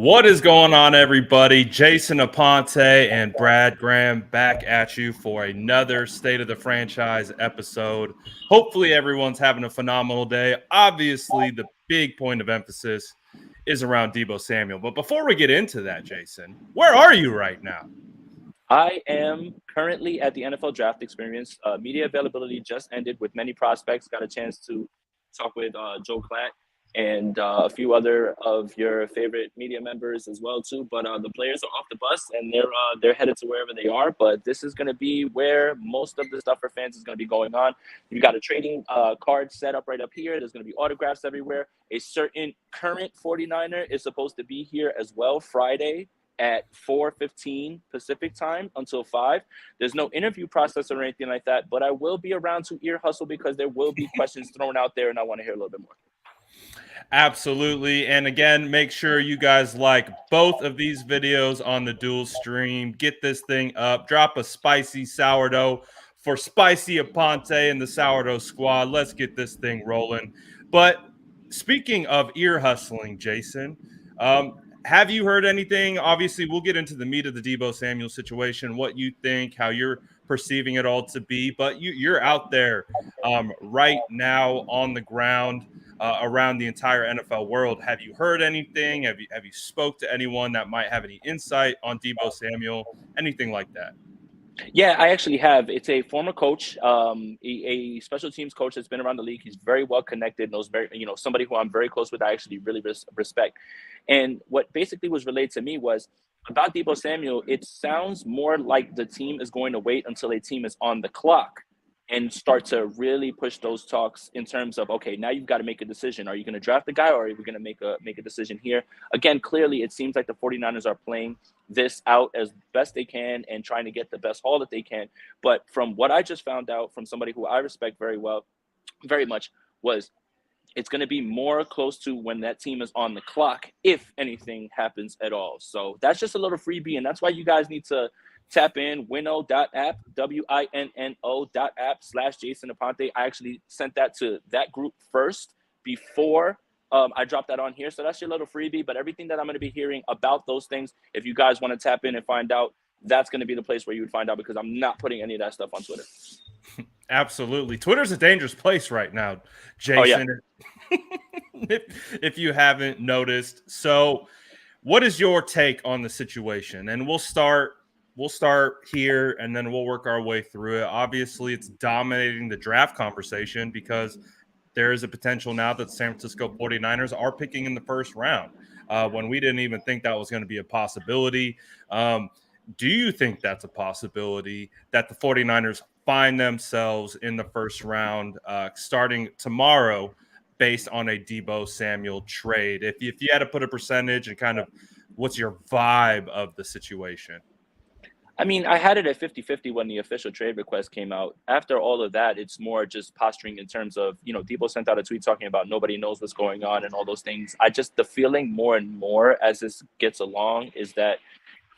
What is going on, everybody? Jason Aponte and Brad Graham back at you for another State of the Franchise episode. Hopefully, everyone's having a phenomenal day. Obviously, the big point of emphasis is around Deebo Samuel. But before we get into that, Jason, where are you right now? I am currently at the NFL Draft Experience. Media availability just ended with many prospects. Got a chance to talk with Joe Klatt and a few other of your favorite media members as well too. But the players are off the bus and they're headed to wherever they are. But this is going to be where most of the stuff for fans is going to be going on. You got a trading card set up right up here. There's going to be autographs everywhere. A certain current 49er is supposed to be here as well Friday at 4:15 Pacific time until 5. There's no interview process or anything like that, but I will be around to ear hustle because there will be questions thrown out there and I want to hear a little bit more. Absolutely. And again, make sure you guys like both of these videos on the dual stream. Get this thing up. Drop a spicy sourdough for Spicy Aponte and the Sourdough Squad. Let's get this thing rolling. But speaking of ear hustling, Jason, have you heard anything? Obviously, we'll get into the meat of the Deebo Samuel situation, what you think, how you're perceiving it all to be. But you're out there right now on the ground around the entire NFL world. Have you heard anything? Have you spoke to anyone that might have any insight on Deebo Samuel? Anything like that? Yeah, I actually have. It's a former coach, a special teams coach that's been around the league. He's very well connected, knows somebody who I'm very close with. I actually really respect. And what basically was relayed to me was about Deebo Samuel. It sounds more like the team is going to wait until a team is on the clock and start to really push those talks in terms of, okay, now you've got to make a decision. Are you going to draft the guy or are we going to make a decision here? Again, clearly it seems like the 49ers are playing this out as best they can and trying to get the best haul that they can. But from what I just found out from somebody who I respect very much, was it's going to be more close to when that team is on the clock, if anything happens at all. So that's just a little freebie. And that's why you guys need to tap in winno.app, winno.app/Jason Aponte. I actually sent that to that group first before I dropped that on here. So that's your little freebie. But everything that I'm going to be hearing about those things, if you guys want to tap in and find out, that's going to be the place where you would find out because I'm not putting any of that stuff on Twitter. Absolutely. Twitter's a dangerous place right now, Jason. Oh, yeah. if you haven't noticed. So what is your take on the situation? And we'll start here and then we'll work our way through it. Obviously, it's dominating the draft conversation because there is a potential now that the San Francisco 49ers are picking in the first round when we didn't even think that was going to be a possibility. Do you think that's a possibility that the 49ers find themselves in the first round starting tomorrow based on a Deebo Samuel trade? If you had to put a percentage and kind of what's your vibe of the situation? I mean, I had it at 50-50 when the official trade request came out. After all of that, it's more just posturing in terms of, Deebo sent out a tweet talking about nobody knows what's going on and all those things. The feeling more and more as this gets along is that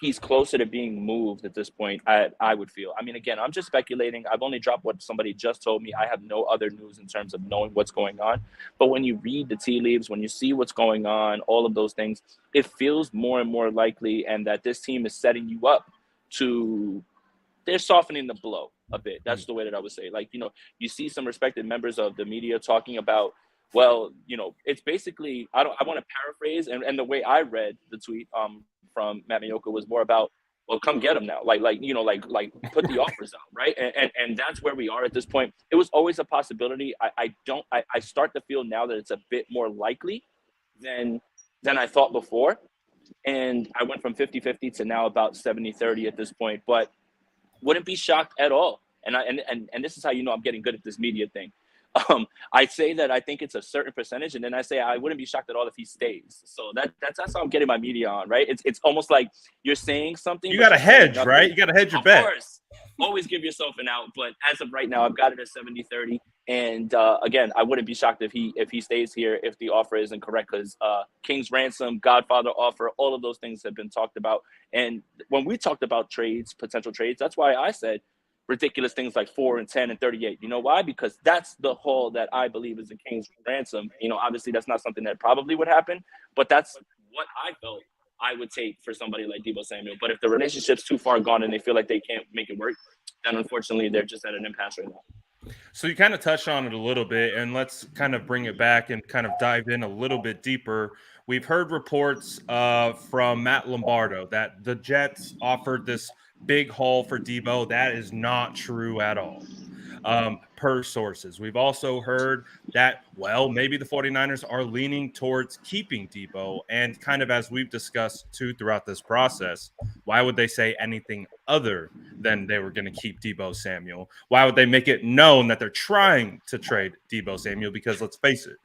he's closer to being moved at this point, I would feel. I mean, again, I'm just speculating. I've only dropped what somebody just told me. I have no other news in terms of knowing what's going on. But when you read the tea leaves, when you see what's going on, all of those things, it feels more and more likely and that this team is setting you up they're softening the blow a bit. That's the way that I would say. Like, you see some respected members of the media talking about, well, it's basically, I want to paraphrase, and the way I read the tweet from Matt Mayoka was more about, well, come get him now. Like put the offers out, right? And that's where we are at this point. It was always a possibility. I start to feel now that it's a bit more likely than I thought before. And I went from 50-50 to now about 70-30 at this point, but wouldn't be shocked at all. And this is how I'm getting good at this media thing. I say that I think it's a certain percentage, and then I say I wouldn't be shocked at all if he stays. So that's how I'm getting my media on, right? It's almost like you're saying something. You got to hedge, right? You got to hedge your bet. Of course. Always give yourself an out, but as of right now, I've got it at 70-30. And again, I wouldn't be shocked if he stays here if the offer isn't correct, because King's ransom, Godfather offer, all of those things have been talked about. And when we talked about trades, potential trades, that's why I said ridiculous things like 4 and 10 and 38. You know why? Because that's the haul that I believe is the King's ransom. Obviously that's not something that probably would happen, but that's what I felt I would take for somebody like Deebo Samuel. But if the relationship's too far gone and they feel like they can't make it work, then unfortunately they're just at an impasse right now. So you kind of touched on it a little bit, and let's kind of bring it back and kind of dive in a little bit deeper. We've heard reports from Matt Lombardo that the Jets offered this big haul for Deebo. That is not true at all. Per sources. We've also heard that, well, maybe the 49ers are leaning towards keeping Deebo. And kind of as we've discussed too throughout this process, why would they say anything other than they were going to keep Deebo Samuel? Why would they make it known that they're trying to trade Deebo Samuel? Because let's face it,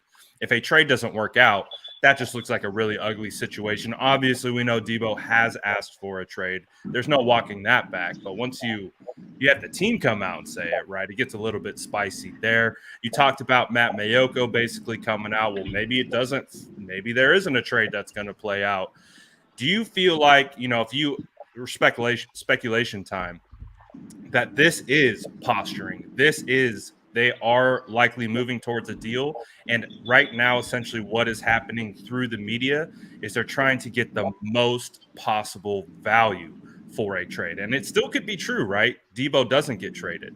if a trade doesn't work out, that just looks like a really ugly situation. Obviously, we know Deebo has asked for a trade. There's no walking that back. But once you have the team come out and say it, right, it gets a little bit spicy there. You talked about Matt Mayoko basically coming out. Well, maybe it doesn't. Maybe there isn't a trade that's going to play out. Do you feel like, if you speculation time, that this is posturing? They are likely moving towards a deal. And right now, essentially, what is happening through the media is they're trying to get the most possible value for a trade. And it still could be true, right? Deebo doesn't get traded.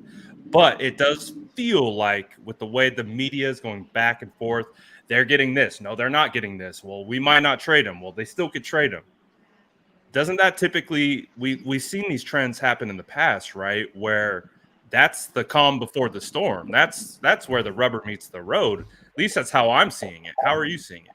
But it does feel like with the way the media is going back and forth, they're getting this. No, they're not getting this. Well, we might not trade him. Well, they still could trade him. Doesn't that typically we've seen these trends happen in the past, right? Where that's the calm before the storm. That's where the rubber meets the road. At least that's how I'm seeing it. How are you seeing it?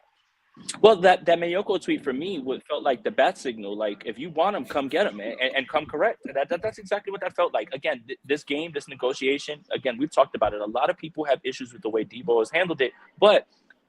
Well, that Mayoko tweet for me felt like the bat signal. Like, if you want him, come get him, and come correct. That's exactly what that felt like. Again, this game, this negotiation. Again, we've talked about it. A lot of people have issues with the way Deebo has handled it, but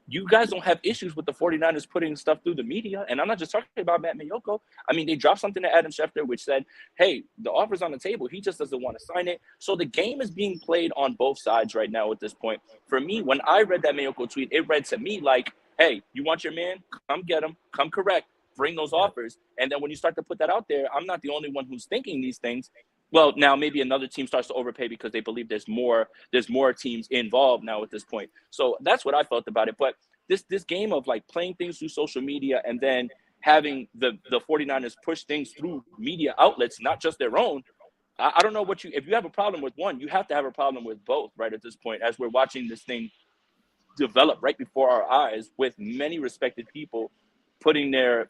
you guys don't have issues with the 49ers putting stuff through the media. And I'm not just talking about Matt Mayoko. I mean, they dropped something to Adam Schefter, which said, hey, the offer's on the table. He just doesn't want to sign it. So the game is being played on both sides right now at this point. For me, when I read that Mayoko tweet, it read to me like, hey, you want your man? Come get him. Come correct. Bring those offers. And then when you start to put that out there, I'm not the only one who's thinking these things. Well, now maybe another team starts to overpay because they believe there's more teams involved now at this point. So that's what I felt about it. But this game of like playing things through social media and then having the 49ers push things through media outlets, not just their own. I don't know if you have a problem with one, you have to have a problem with both, right, at this point, as we're watching this thing develop right before our eyes with many respected people putting their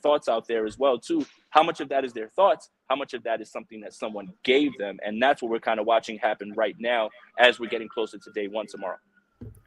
thoughts out there as well too. How much of that is their thoughts? How much of that is something that someone gave them? And that's what we're kind of watching happen right now as we're getting closer to day one tomorrow.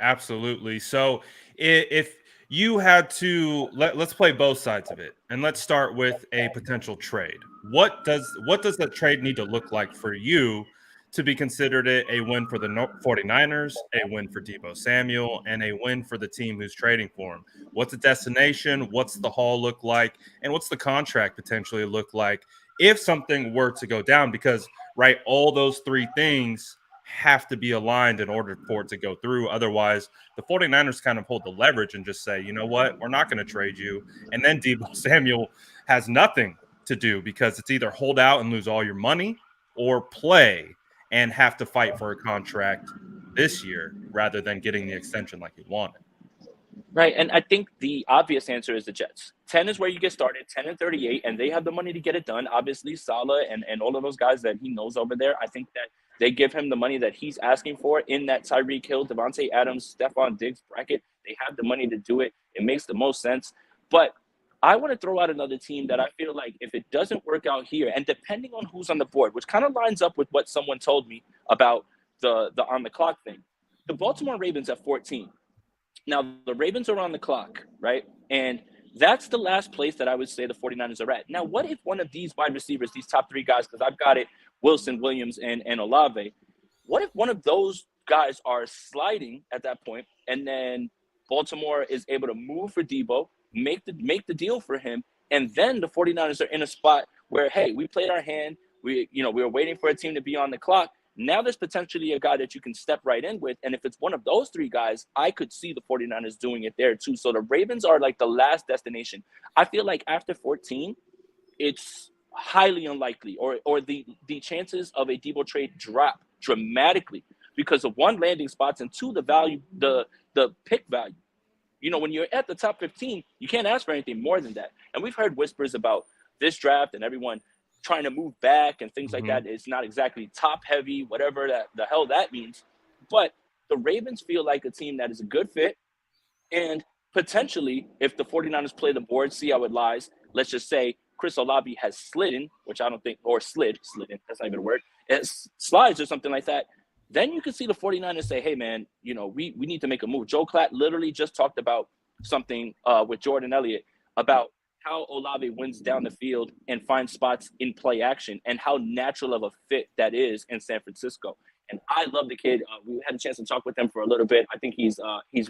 Absolutely. So if you had to let's play both sides of it, and let's start with a potential trade. What does that trade need to look like for you to be considered a win for the 49ers, a win for Deebo Samuel, and a win for the team who's trading for him? What's the destination? What's the haul look like? And what's the contract potentially look like if something were to go down? Because, right, all those three things have to be aligned in order for it to go through. Otherwise, the 49ers kind of hold the leverage and just say, you know what, we're not going to trade you. And then Deebo Samuel has nothing to do because it's either hold out and lose all your money or play and have to fight for a contract this year rather than getting the extension like you wanted. Right. And I think the obvious answer is the Jets. 10 is where you get started, 10 and 38, and they have the money to get it done. Obviously, Saleh and all of those guys that he knows over there, I think that they give him the money that he's asking for in that Tyreek Hill, Devontae Adams, Stephon Diggs bracket. They have the money to do it. It makes the most sense. But I want to throw out another team that I feel like if it doesn't work out here, and depending on who's on the board, which kind of lines up with what someone told me about the on the clock thing, the Baltimore Ravens at 14. Now, the Ravens are on the clock, right? And that's the last place that I would say the 49ers are at. Now, what if one of these wide receivers, these top three guys, because I've got it, Wilson, Williams, and Olave, what if one of those guys are sliding at that point, and then Baltimore is able to move for Deebo, make the deal for him, and then the 49ers are in a spot where, hey, we played our hand, we were waiting for a team to be on the clock. Now there's potentially a guy that you can step right in with. And if it's one of those three guys, I could see the 49ers doing it there too. So the Ravens are like the last destination. I feel like after 14, it's highly unlikely or the chances of a Deebo trade drop dramatically because of one, landing spots, and two, the value, the pick value. when you're at the top 15, you can't ask for anything more than that. And we've heard whispers about this draft and everyone trying to move back and things like that. It's not exactly top heavy, whatever the hell that means. But the Ravens feel like a team that is a good fit. And potentially, if the 49ers play the board, see how it lies, let's just say Chris Olave has slidden, which I don't think, or slidden, that's not even a word, it slides or something like that, then you can see the 49ers say, hey, man, we need to make a move. Joe Klatt literally just talked about something with Jordan Elliott about how Olave wins down the field and finds spots in play action and how natural of a fit that is in San Francisco. And I love the kid. We had a chance to talk with him for a little bit. I think he's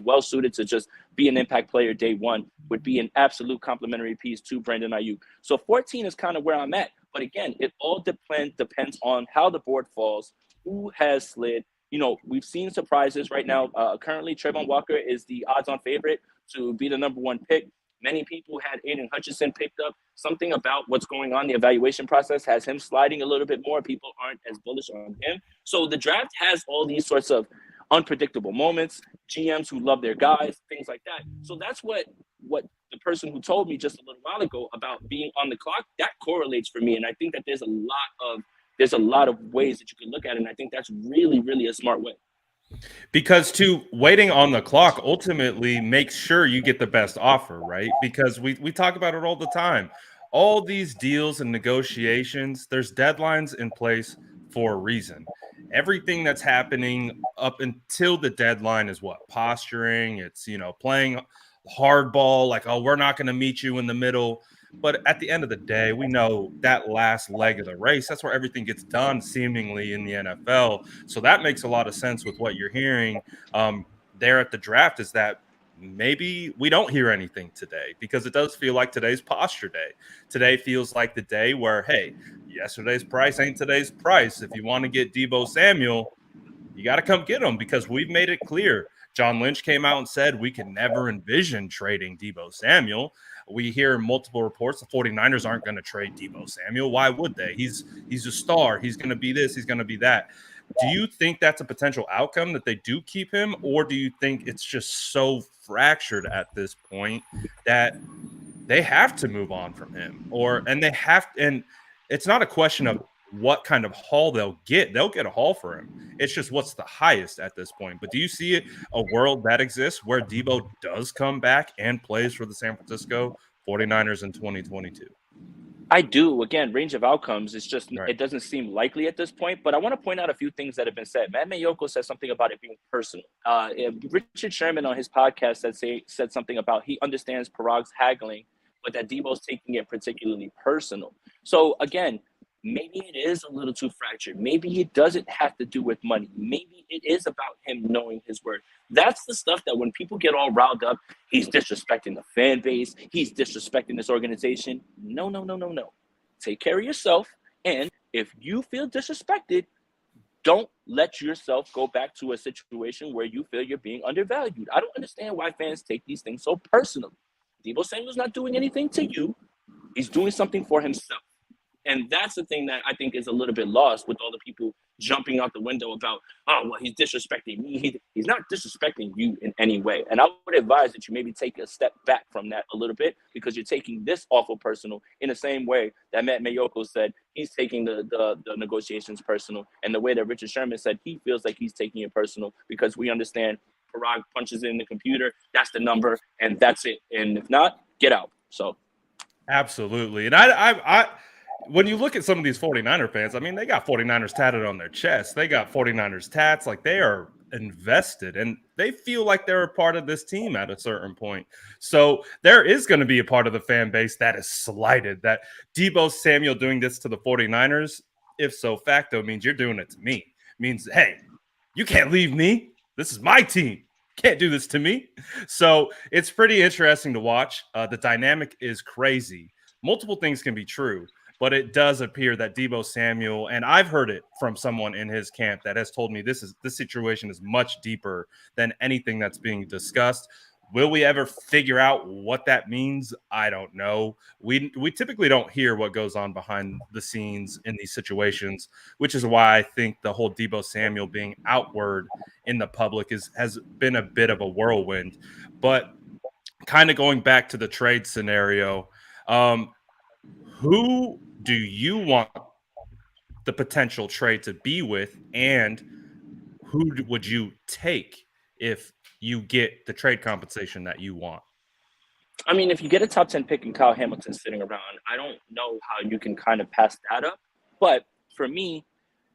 well suited to just be an impact player day one, would be an absolute complementary piece to Brandon Ayuk. So 14 is kind of where I'm at. But again, it all depends on how the board falls, who has slid. We've seen surprises right now. Currently, Trayvon Walker is the odds-on favorite to be the number one pick. Many people had Aiden Hutchinson picked up. Something about what's going on, the evaluation process has him sliding a little bit more. People aren't as bullish on him. So the draft has all these sorts of unpredictable moments, GMs who love their guys, things like that. So that's what the person who told me just a little while ago about being on the clock, that correlates for me. And I think that there's a lot of ways that you can look at it. And I think that's really, really a smart way. Because waiting on the clock ultimately makes sure you get the best offer, right? Because we talk about it all the time. All these deals and negotiations, there's deadlines in place for a reason. Everything that's happening up until the deadline is what? Posturing. It's, playing hardball, like, oh, we're not going to meet you in the middle. But at the end of the day, we know that last leg of the race, that's where everything gets done seemingly in the NFL. So that makes a lot of sense with what you're hearing there at the draft, is that maybe we don't hear anything today, because it does feel like today's posture day. Today feels like the day where, hey, yesterday's price ain't today's price. If you want to get Deebo Samuel, you got to come get him, because we've made it clear. John Lynch came out and said we can never envision trading Deebo Samuel. We hear multiple reports the 49ers aren't going to trade Deebo Samuel. Why would they? He's a star. He's going to be this. He's going to be that. Do you think that's a potential outcome, that they do keep him, or do you think it's just so fractured at this point that they have to move on from him? And it's not a question of what kind of haul they'll get. They'll get a haul for him. It's just what's the highest at this point. But do you see a world that exists where Deebo does come back and plays for the San Francisco 49ers in 2022? I do. Again, range of outcomes is just, Right. It doesn't seem likely at this point. But I want to point out a few things that have been said. Matt Mayoko said something about it being personal. Richard Sherman on his podcast said something about he understands Parag's haggling, but that Deebo's taking it particularly personal. So again, maybe it is a little too fractured. Maybe it doesn't have to do with money. Maybe it is about him knowing his word. That's the stuff that when people get all riled up, he's disrespecting the fan base, he's disrespecting this organization. No. Take care of yourself. And if you feel disrespected, don't let yourself go back to a situation where you feel you're being undervalued. I don't understand why fans take these things so personally. Deebo Samuel's not doing anything to you. He's doing something for himself. And that's the thing that I think is a little bit lost with all the people jumping out the window about, oh, well, he's disrespecting me. He's not disrespecting you in any way. And I would advise that you maybe take a step back from that a little bit, because you're taking this awful personal in the same way that Matt Mayoko said he's taking the negotiations personal, and the way that Richard Sherman said he feels like he's taking it personal, because we understand Parag punches in the computer, that's the number, and that's it. And if not, get out. So Absolutely. And I when you look at some of these 49er fans, I mean, they got 49ers tatted on their chest. They got 49ers tats. Like, they are invested, and they feel like they're a part of this team at a certain point. So there is going to be a part of the fan base that is slighted, that Deebo Samuel doing this to the 49ers, if so facto, means you're doing it to me. Means, hey, you can't leave me. This is my team. Can't do this to me. So it's pretty interesting to watch. The dynamic is crazy. Multiple things can be true, but it does appear that Deebo Samuel, and I've heard it from someone in his camp that has told me this situation is much deeper than anything that's being discussed. Will we ever figure out what that means? I don't know. We typically don't hear what goes on behind the scenes in these situations, which is why I think the whole Deebo Samuel being outward in the public has been a bit of a whirlwind. But kind of going back to the trade scenario, who do you want the potential trade to be with, and would you take if you get the trade compensation that you want? I mean, if you get a top 10 pick and Kyle Hamilton sitting around, I don't know how you can kind of pass that up. But for me,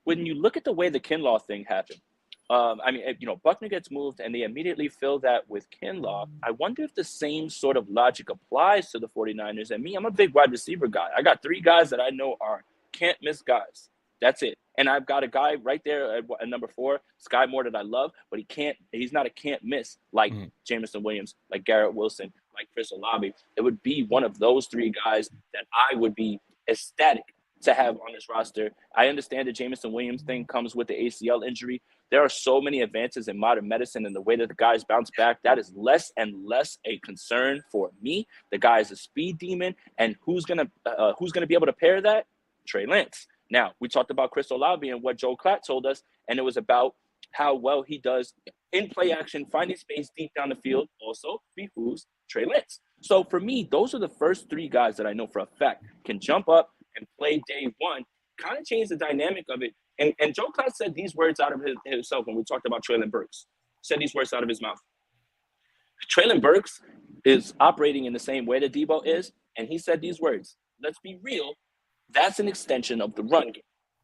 when you look at the way the Kinlaw thing happened, I mean, Buckner gets moved and they immediately fill that with Kinlaw. I wonder if the same sort of logic applies to the 49ers. And me, I'm a big wide receiver guy. I got three guys that I know are can't miss guys. That's it. And I've got a guy right there at number 4, Sky Moore, that I love, but he's not a can't miss like Mhm. Jameson Williams, like Garrett Wilson, like Chris Olave. It would be one of those three guys that I would be ecstatic to have on this roster. I understand the Jameson Williams thing comes with the ACL injury. There are so many advances in modern medicine and the way that the guys bounce back. That is less and less a concern for me. The guy is a speed demon, and who's gonna be able to pair that? Trey Lance. Now, we talked about Chris Olave and what Joe Klatt told us, and it was about how well he does in play action, finding space deep down the field, also behooves Trey Lance. So for me, those are the first three guys that I know for a fact can jump up and play day one, kind of change the dynamic of it. And Joe Klatt said these words out of himself when we talked about Traylon Burks. Said these words out of his mouth. Traylon Burks is operating in the same way that Deebo is, and he said these words. Let's be real, that's an extension of the run game.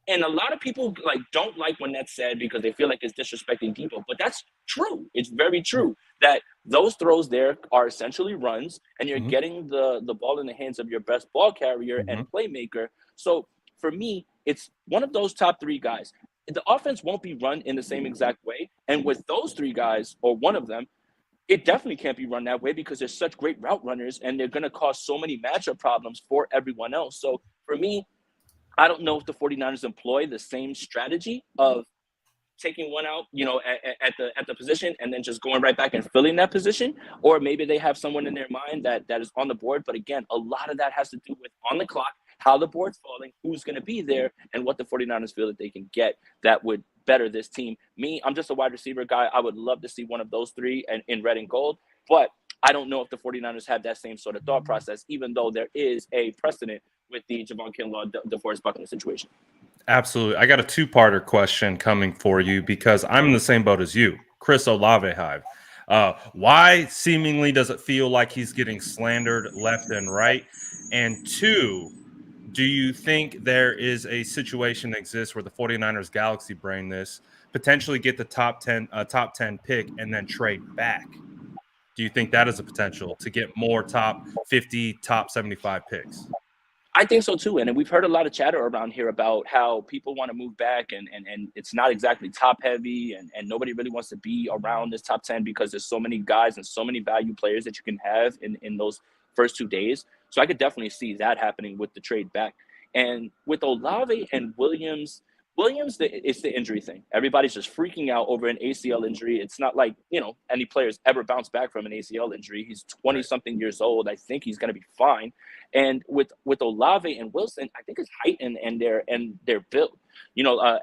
And a lot of people don't like when that's said because they feel like it's disrespecting Deebo, but that's true. It's very true that those throws there are essentially runs, and you're Mhm. getting the ball in the hands of your best ball carrier and Mhm. playmaker. So for me, it's one of those top three guys. The offense won't be run in the same exact way, and with those three guys or one of them, it definitely can't be run that way because they're such great route runners and they're going to cause so many matchup problems for everyone else. So for me, I don't know if the 49ers employ the same strategy of taking one out, at the position and then just going right back and filling that position, or maybe they have someone in their mind that is on the board. But again, a lot of that has to do with on the clock, how the board's falling, who's going to be there, and what the 49ers feel that they can get that would better this team. Me, I'm just a wide receiver guy. I would love to see one of those three in red and gold, but I don't know if the 49ers have that same sort of thought process, even though there is a precedent with the Javon Kinlaw, DeForest Buckner situation. Absolutely. I got a two-parter question coming for you because I'm in the same boat as you, Chris Olave Hive. Why seemingly does it feel like he's getting slandered left and right? And two, do you think there is a situation that exists where the 49ers galaxy brain this, potentially get the top 10 pick and then trade back? Do you think that is a potential to get more top 50, top 75 picks? I think so too. And we've heard a lot of chatter around here about how people want to move back and it's not exactly top heavy and nobody really wants to be around this top 10 because there's so many guys and so many value players that you can have in those first 2 days. So I could definitely see that happening with the trade back. And with Olave and Williams, it's the injury thing. Everybody's just freaking out over an ACL injury. It's not like, any players ever bounce back from an ACL injury. He's 20 Right. something years old. I think he's going to be fine. And with Olave and Wilson, I think it's height and their build.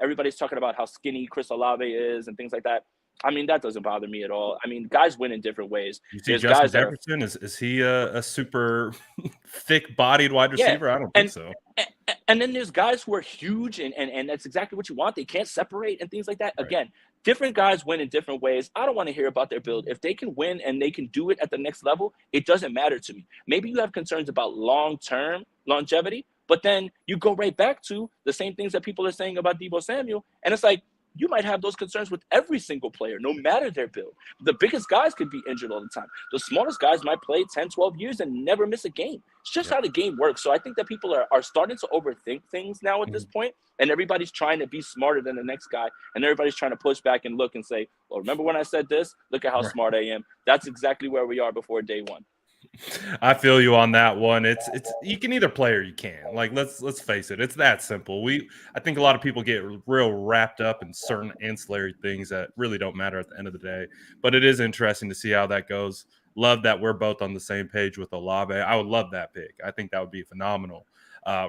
Everybody's talking about how skinny Chris Olave is and things like that. I mean, that doesn't bother me at all. I mean, guys win in different ways. You see There's Justin guys that are Jefferson, is he a super thick-bodied wide yeah, receiver? I don't think and so. and then there's guys who are huge and that's exactly what you want. They can't separate and things like that. Right. Again, different guys win in different ways. I don't want to hear about their build. If they can win and they can do it at the next level, it doesn't matter to me. Maybe you have concerns about long-term longevity, but then you go right back to the same things that people are saying about Deebo Samuel, and it's like you might have those concerns with every single player, no matter their build. The biggest guys could be injured all the time. The smallest guys might play 10, 12 years and never miss a game. It's just Yep. how the game works. So I think that people are starting to overthink things now at this Mhm. point, and everybody's trying to be smarter than the next guy, and everybody's trying to push back and look and say, well, remember when I said this? Look at how Right. smart I am. That's exactly where we are before day one. I feel you on that one. It's you can either play or you can't. Like let's face it, it's that simple. I think a lot of people get real wrapped up in certain ancillary things that really don't matter at the end of the day. But it is interesting to see how that goes. Love that we're both on the same page with Olave. I would love that pick. I think that would be a phenomenal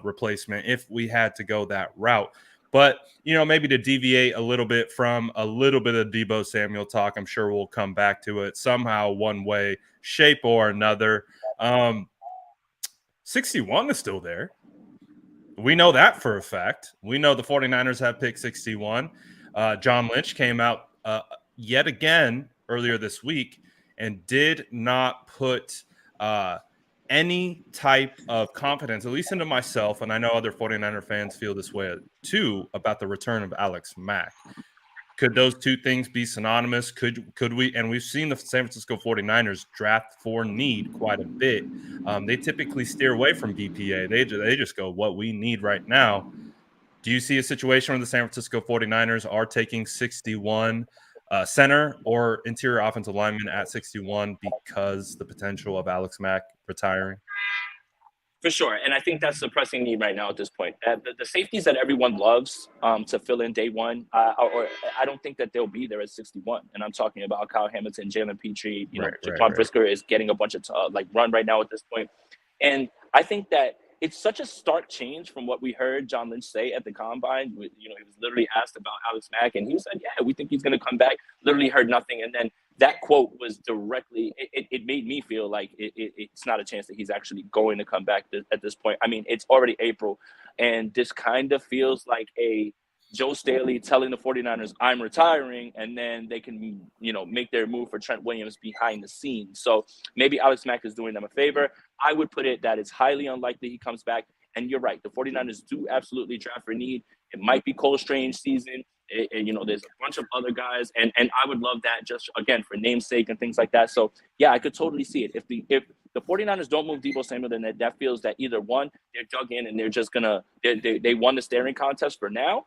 replacement if we had to go that route. But, maybe to deviate a little bit from a little bit of Deebo Samuel talk, I'm sure we'll come back to it somehow, one way, shape, or another. 61 is still there. We know that for a fact. We know the 49ers have picked 61. John Lynch came out yet again earlier this week and did not put any type of confidence, at least into myself, and I know other 49er fans feel this way too, about the return of Alex Mack. Could those two things be synonymous? Could we? And we've seen the San Francisco 49ers draft for need quite a bit. They typically steer away from BPA. They just go what we need right now. Do you see a situation where the San Francisco 49ers are taking 61 center or interior offensive lineman at 61 because the potential of Alex Mack retiring? For sure, and I think that's the pressing need right now at this point. The safeties that everyone loves to fill in day one, or I don't think that they'll be there at 61. And I'm talking about Kyle Hamilton, Jalen Petrie, Jaquan Brisker is getting a bunch of run right now at this point. And I think that it's such a stark change from what we heard John Lynch say at the combine. He was literally asked about Alex Mack, and he said, "Yeah, we think he's going to come back." Literally heard nothing, and then that quote was directly. It made me feel like it's not a chance that he's actually going to come back at this point. I mean, it's already April, and this kind of feels like a Joe Staley telling the 49ers, "I'm retiring," and then they can, make their move for Trent Williams behind the scenes. So maybe Alex Mack is doing them a favor. I would put it that it's highly unlikely he comes back. And you're right. The 49ers do absolutely draft for need. It might be Cole Strange season. There's a bunch of other guys. And I would love that just, again, for namesake and things like that. So, yeah, I could totally see it. If the 49ers don't move Deebo Samuel, then that feels that either one, they're dug in and they're just going to they won the staring contest for now,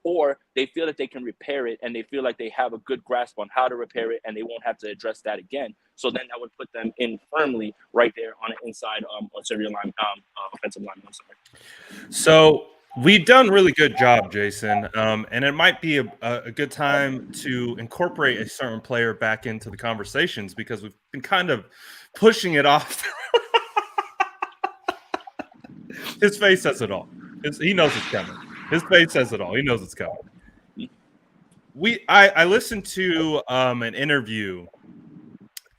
or they feel that they can repair it and they feel like they have a good grasp on how to repair it and they won't have to address that again. So then that would put them in firmly right there on the inside interior line, offensive line. I'm sorry. So we've done a really good job, Jason, and it might be a good time to incorporate a certain player back into the conversations because we've been kind of pushing it off. His face says it all. He knows it's coming. His face says it all. He knows it's coming. I listened to an interview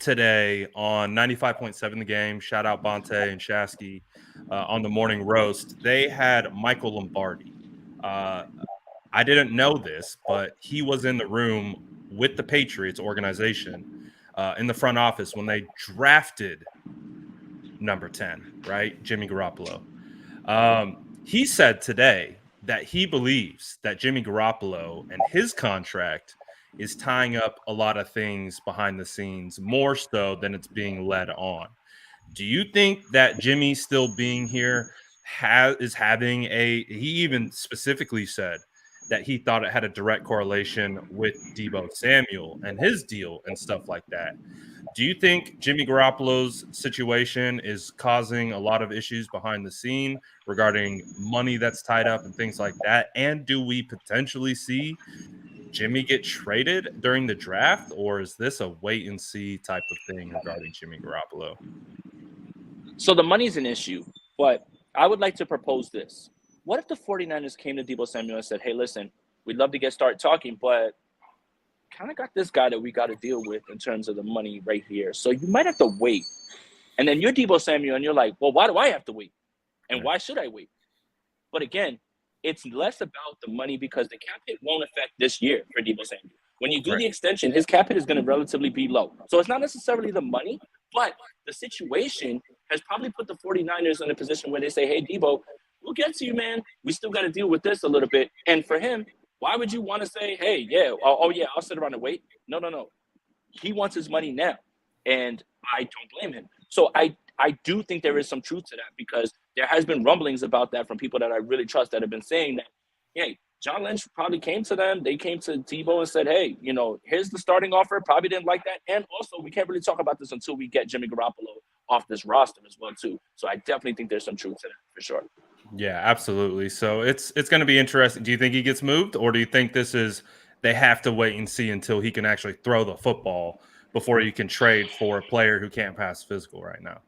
today on 95.7 The Game. Shout out Bonte and Shasky on the morning roast. They had Michael Lombardi. I didn't know this, but he was in the room with the Patriots organization in the front office when they drafted number 10, right? Jimmy Garoppolo. He said today that he believes that Jimmy Garoppolo and his contract is tying up a lot of things behind the scenes, more so than it's being led on. Do you think that Jimmy still being here is having he even specifically said that he thought it had a direct correlation with Deebo Samuel and his deal and stuff like that? Do you think Jimmy Garoppolo's situation is causing a lot of issues behind the scene regarding money that's tied up and things like that? And do we potentially see Jimmy get traded during the draft, or is this a wait and see type of thing regarding Jimmy Garoppolo? So the money's an issue, but I would like to propose this. What if the 49ers came to Deebo Samuel and said, "Hey, listen, we'd love to start talking, but kind of got this guy that we got to deal with in terms of the money right here. So you might have to wait." And then you're Deebo Samuel and you're like, "Well, why do I have to wait? And why should I wait?" But again, it's less about the money because the cap hit won't affect this year for Deebo Samuel. When you do the extension, his cap hit is going to relatively be low. So it's not necessarily the money, but the situation has probably put the 49ers in a position where they say, "Hey, Deebo, we'll get to you, man. We still got to deal with this a little bit." And for him, why would you want to say, "Hey, yeah, yeah, I'll sit around and wait"? No. He wants his money now, and I don't blame him. So I do think there is some truth to that because there has been rumblings about that from people that I really trust that have been saying that, hey, John Lynch probably came to them. They came to Deebo and said, "Hey, here's the starting offer." Probably didn't like that. And also, we can't really talk about this until we get Jimmy Garoppolo off this roster as well, too. So I definitely think there's some truth to that for sure. Yeah, absolutely. So it's going to be interesting. Do you think he gets moved, or do you think they have to wait and see until he can actually throw the football before you can trade for a player who can't pass physical right now?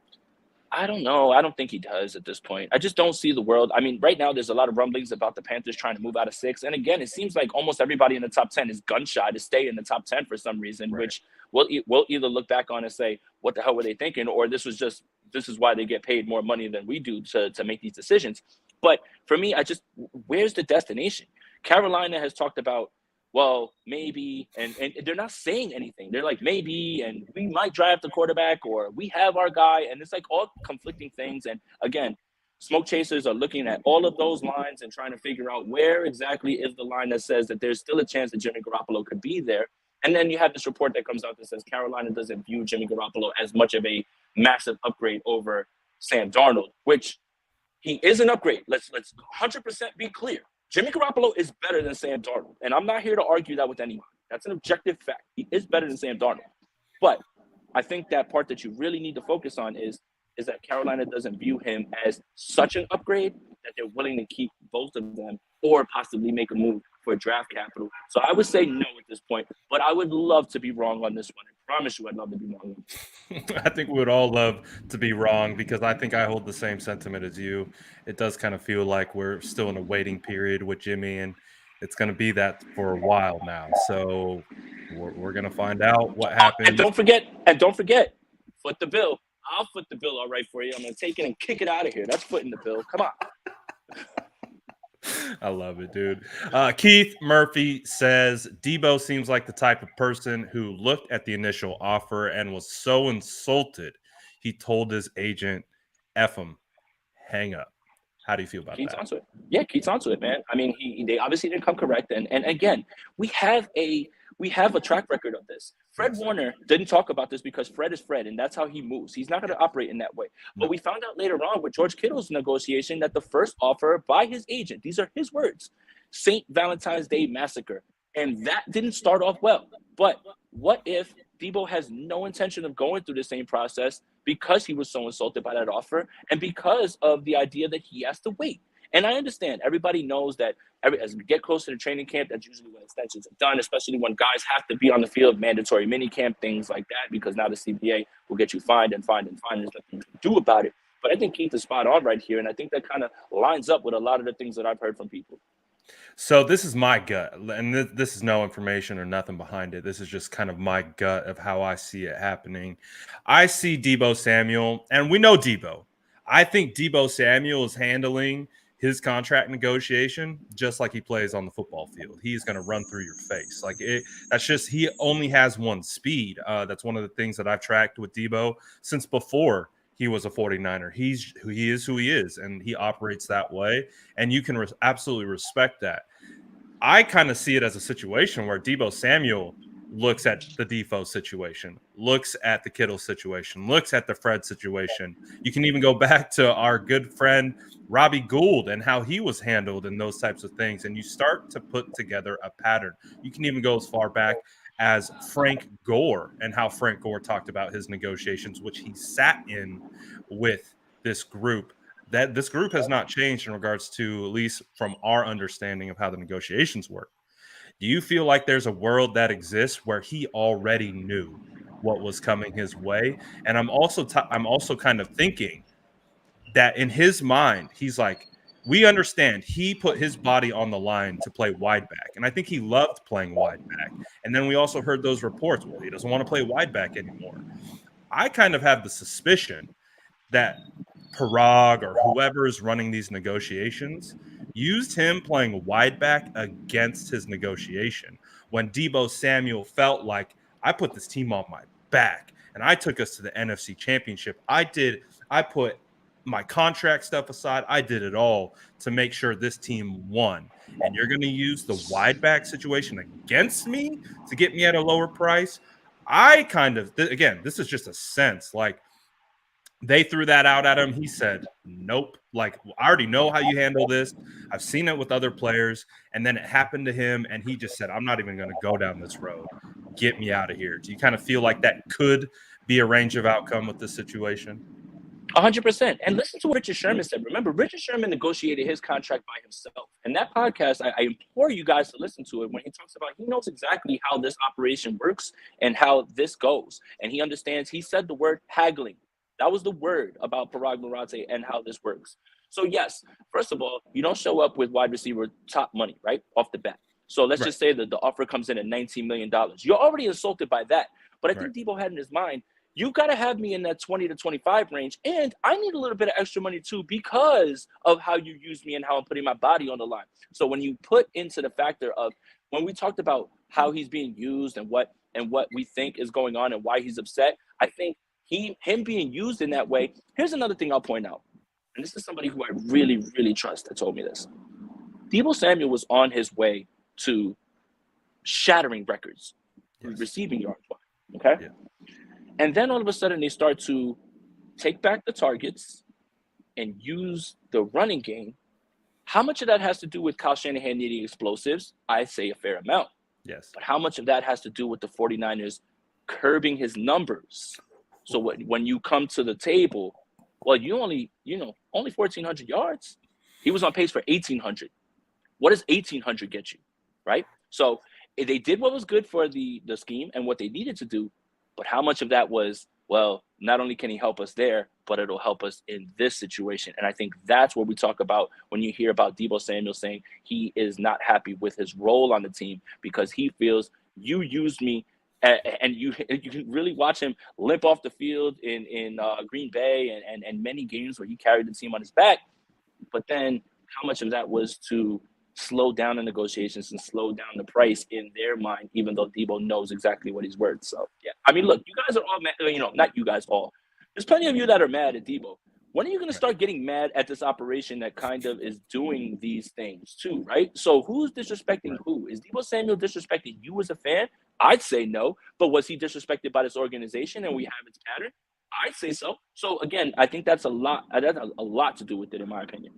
I don't know. I don't think he does at this point. I just don't see the world. I mean, right now there's a lot of rumblings about the Panthers trying to move out of 6. And again, it seems like almost everybody in the top 10 is gun shy to stay in the top 10 for some reason, Right. which we'll either look back on and say, what the hell were they thinking? Or this is why they get paid more money than we do to make these decisions. But for me, where's the destination? Carolina has talked about, well, maybe, and they're not saying anything. They're like, maybe, and we might draft the quarterback, or we have our guy, and it's like all conflicting things. And again, smoke chasers are looking at all of those lines and trying to figure out where exactly is the line that says that there's still a chance that Jimmy Garoppolo could be there. And then you have this report that comes out that says Carolina doesn't view Jimmy Garoppolo as much of a massive upgrade over Sam Darnold, which he is an upgrade. Let's 100% be clear. Jimmy Garoppolo is better than Sam Darnold, and I'm not here to argue that with anyone. That's an objective fact. He is better than Sam Darnold. But I think that part that you really need to focus on is that Carolina doesn't view him as such an upgrade that they're willing to keep both of them or possibly make a move for draft capital. So I would say no at this point, but I would love to be wrong on this one. I promise you I'd love to be wrong. I think we would all love to be wrong because I think I hold the same sentiment as you. It does kind of feel like we're still in a waiting period with Jimmy, and it's going to be that for a while now. So we're going to find out what happens. And don't forget, foot the bill. I'll foot the bill all right for you. I'm going to take it and kick it out of here. That's footing the bill. Come on. I love it, dude. Keith Murphy says Deebo seems like the type of person who looked at the initial offer and was so insulted he told his agent, F him, hang up. How do you feel about Keith's that? onto it. Yeah, Keith's onto it, man. I mean, they obviously didn't come correct. And again, we have a track record of this. Fred Warner didn't talk about this because Fred is Fred, and that's how he moves. He's not going to operate in that way. But we found out later on with George Kittle's negotiation that the first offer by his agent, these are his words, St. Valentine's Day Massacre. And that didn't start off well. But what if Deebo has no intention of going through the same process because he was so insulted by that offer and because of the idea that he has to wait? And I understand everybody knows that as we get closer to training camp, that's usually when extensions are done, especially when guys have to be on the field, mandatory mini camp, things like that, because now the CBA will get you fined and fined and fined. There's nothing you can do about it. But I think Keith is spot on right here. And I think that kind of lines up with a lot of the things that I've heard from people. So this is my gut, and this is no information or nothing behind it. This is just kind of my gut of how I see it happening. I see Deebo Samuel, and we know Deebo. I think Deebo Samuel is handling his contract negotiation just like he plays on the football field. He's going to run through your face. Like that's just, he only has one speed. That's one of the things that I've tracked with Deebo since before he was a 49er. He is who he is, and he operates that way. And you can absolutely respect that. I kind of see it as a situation where Deebo Samuel looks at the Defoe situation, looks at the Kittle situation, looks at the Fred situation. You can even go back to our good friend Robbie Gould and how he was handled in those types of things. And you start to put together a pattern. You can even go as far back as Frank Gore and how Frank Gore talked about his negotiations, which he sat in with this group. That this group has not changed in regards to, at least from our understanding of how the negotiations work. Do you feel like there's a world that exists where he already knew what was coming his way? And I'm also kind of thinking that in his mind, he's like, we understand he put his body on the line to play wide back. And I think he loved playing wide back. And then we also heard those reports, well, he doesn't want to play wide back anymore. I kind of have the suspicion that Parag or whoever is running these negotiations used him playing wide back against his negotiation when Deebo Samuel felt like, I put this team on my back and I took us to the NFC Championship. I put my contract stuff aside. I did it all to make sure this team won. And you're going to use the wide back situation against me to get me at a lower price. I kind of, again, this is just a sense, like, they threw that out at him. He said, nope. Like, I already know how you handle this. I've seen it with other players. And then it happened to him. And he just said, I'm not even going to go down this road. Get me out of here. Do you kind of feel like that could be a range of outcome with this situation? 100%. And listen to what Richard Sherman said. Remember, Richard Sherman negotiated his contract by himself. And that podcast, I implore you guys to listen to it when he talks about, he knows exactly how this operation works and how this goes. And he understands, he said the word haggling. That was the word about Parag Marate and how this works. So yes, first of all, you don't show up with wide receiver top money, right? Off the bat. So let's Right. just say that the offer comes in at $19 million. You're already insulted by that. But I Right. think Deebo had in his mind, you got to have me in that 20 to 25 range. And I need a little bit of extra money too because of how you use me and how I'm putting my body on the line. So when you put into the factor of when we talked about how he's being used and what we think is going on and why he's upset, I think him being used in that way. Here's another thing I'll point out. And this is somebody who I really, really trust that told me this. Deebo Samuel was on his way to shattering records, receiving yards. Okay. Yeah. And then all of a sudden they start to take back the targets and use the running game. How much of that has to do with Kyle Shanahan needing explosives? I'd say a fair amount. Yes. But how much of that has to do with the 49ers curbing his numbers? So when you come to the table, well, you only 1,400 yards. He was on pace for 1,800. What does 1,800 get you, right? So they did what was good for the scheme and what they needed to do, but how much of that was, well, not only can he help us there, but it'll help us in this situation. And I think that's what we talk about when you hear about Deebo Samuel saying he is not happy with his role on the team because he feels you used me. And you can really watch him limp off the field in Green Bay and many games where he carried the team on his back. But then how much of that was to slow down the negotiations and slow down the price in their mind, even though Deebo knows exactly what he's worth. So, yeah. I mean, look, you guys are all mad, not you guys all. There's plenty of you that are mad at Deebo. When are you going to start getting mad at this operation that kind of is doing these things too, right? So who's disrespecting who? Is Deebo Samuel disrespecting you as a fan? I'd say no. But was he disrespected by this organization and we have its pattern? I'd say so. So again, I think that's a lot. That's a lot to do with it, in my opinion.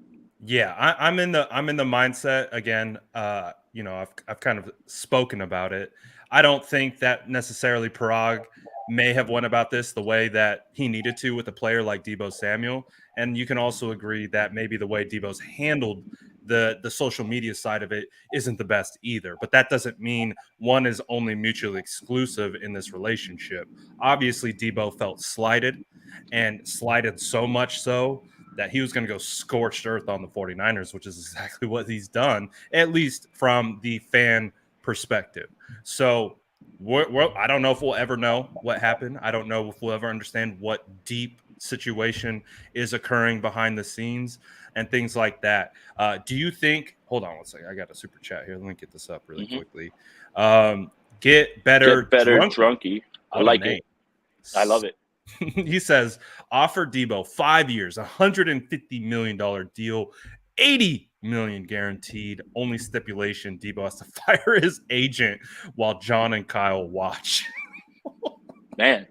Yeah, I'm in the mindset again. I've kind of spoken about it. I don't think that necessarily Parag may have went about this the way that he needed to with a player like Deebo Samuel. And you can also agree that maybe the way Deebo's handled the social media side of it isn't the best either. But that doesn't mean one is only mutually exclusive in this relationship. Obviously, Deebo felt slighted and slighted so much so that he was going to go scorched earth on the 49ers, which is exactly what he's done, at least from the fan perspective. So I don't know if we'll ever know what happened. I don't know if we'll ever understand what deep situation is occurring behind the scenes and things like that. Do you think, hold on one second, I got a super chat here. Let me get this up really quickly. Get better drunky. I like it. I love it. He says, offer Deebo 5 years, $150 million deal, $80 million guaranteed. Only stipulation: Deebo has to fire his agent while John and Kyle watch. Man,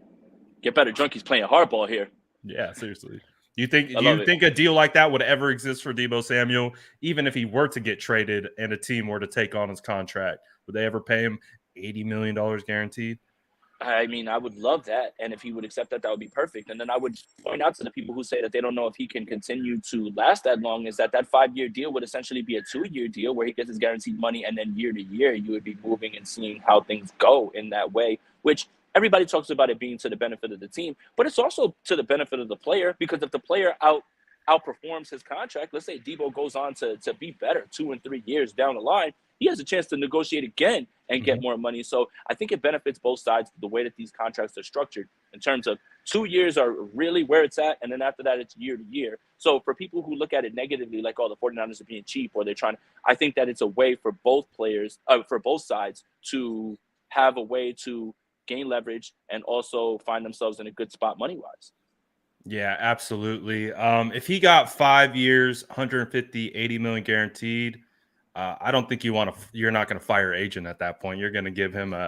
Get Better Drunky's playing hardball here. Yeah, seriously. Do you think a deal like that would ever exist for Deebo Samuel, even if he were to get traded and a team were to take on his contract? Would they ever pay him $80 million guaranteed? I mean, I would love that. And if he would accept that, that would be perfect. And then I would point out to the people who say that they don't know if he can continue to last that long is that 5-year deal would essentially be a 2-year deal where he gets his guaranteed money. And then year to year, you would be moving and seeing how things go in that way, which everybody talks about it being to the benefit of the team. But it's also to the benefit of the player, because if the player outperforms his contract, let's say Deebo goes on to be better 2 and 3 years down the line, he has a chance to negotiate again and get more money. So I think it benefits both sides the way that these contracts are structured in terms of 2 years are really where it's at. And then after that, it's year to year. So for people who look at it negatively, like, oh, the 49ers are being cheap or they're trying, I think that it's a way for both players, for both sides to have a way to gain leverage and also find themselves in a good spot money-wise. Yeah, absolutely. If he got 5 years, 150, 80 million guaranteed, I don't think you're not going to fire agent at that point. You're going to give him I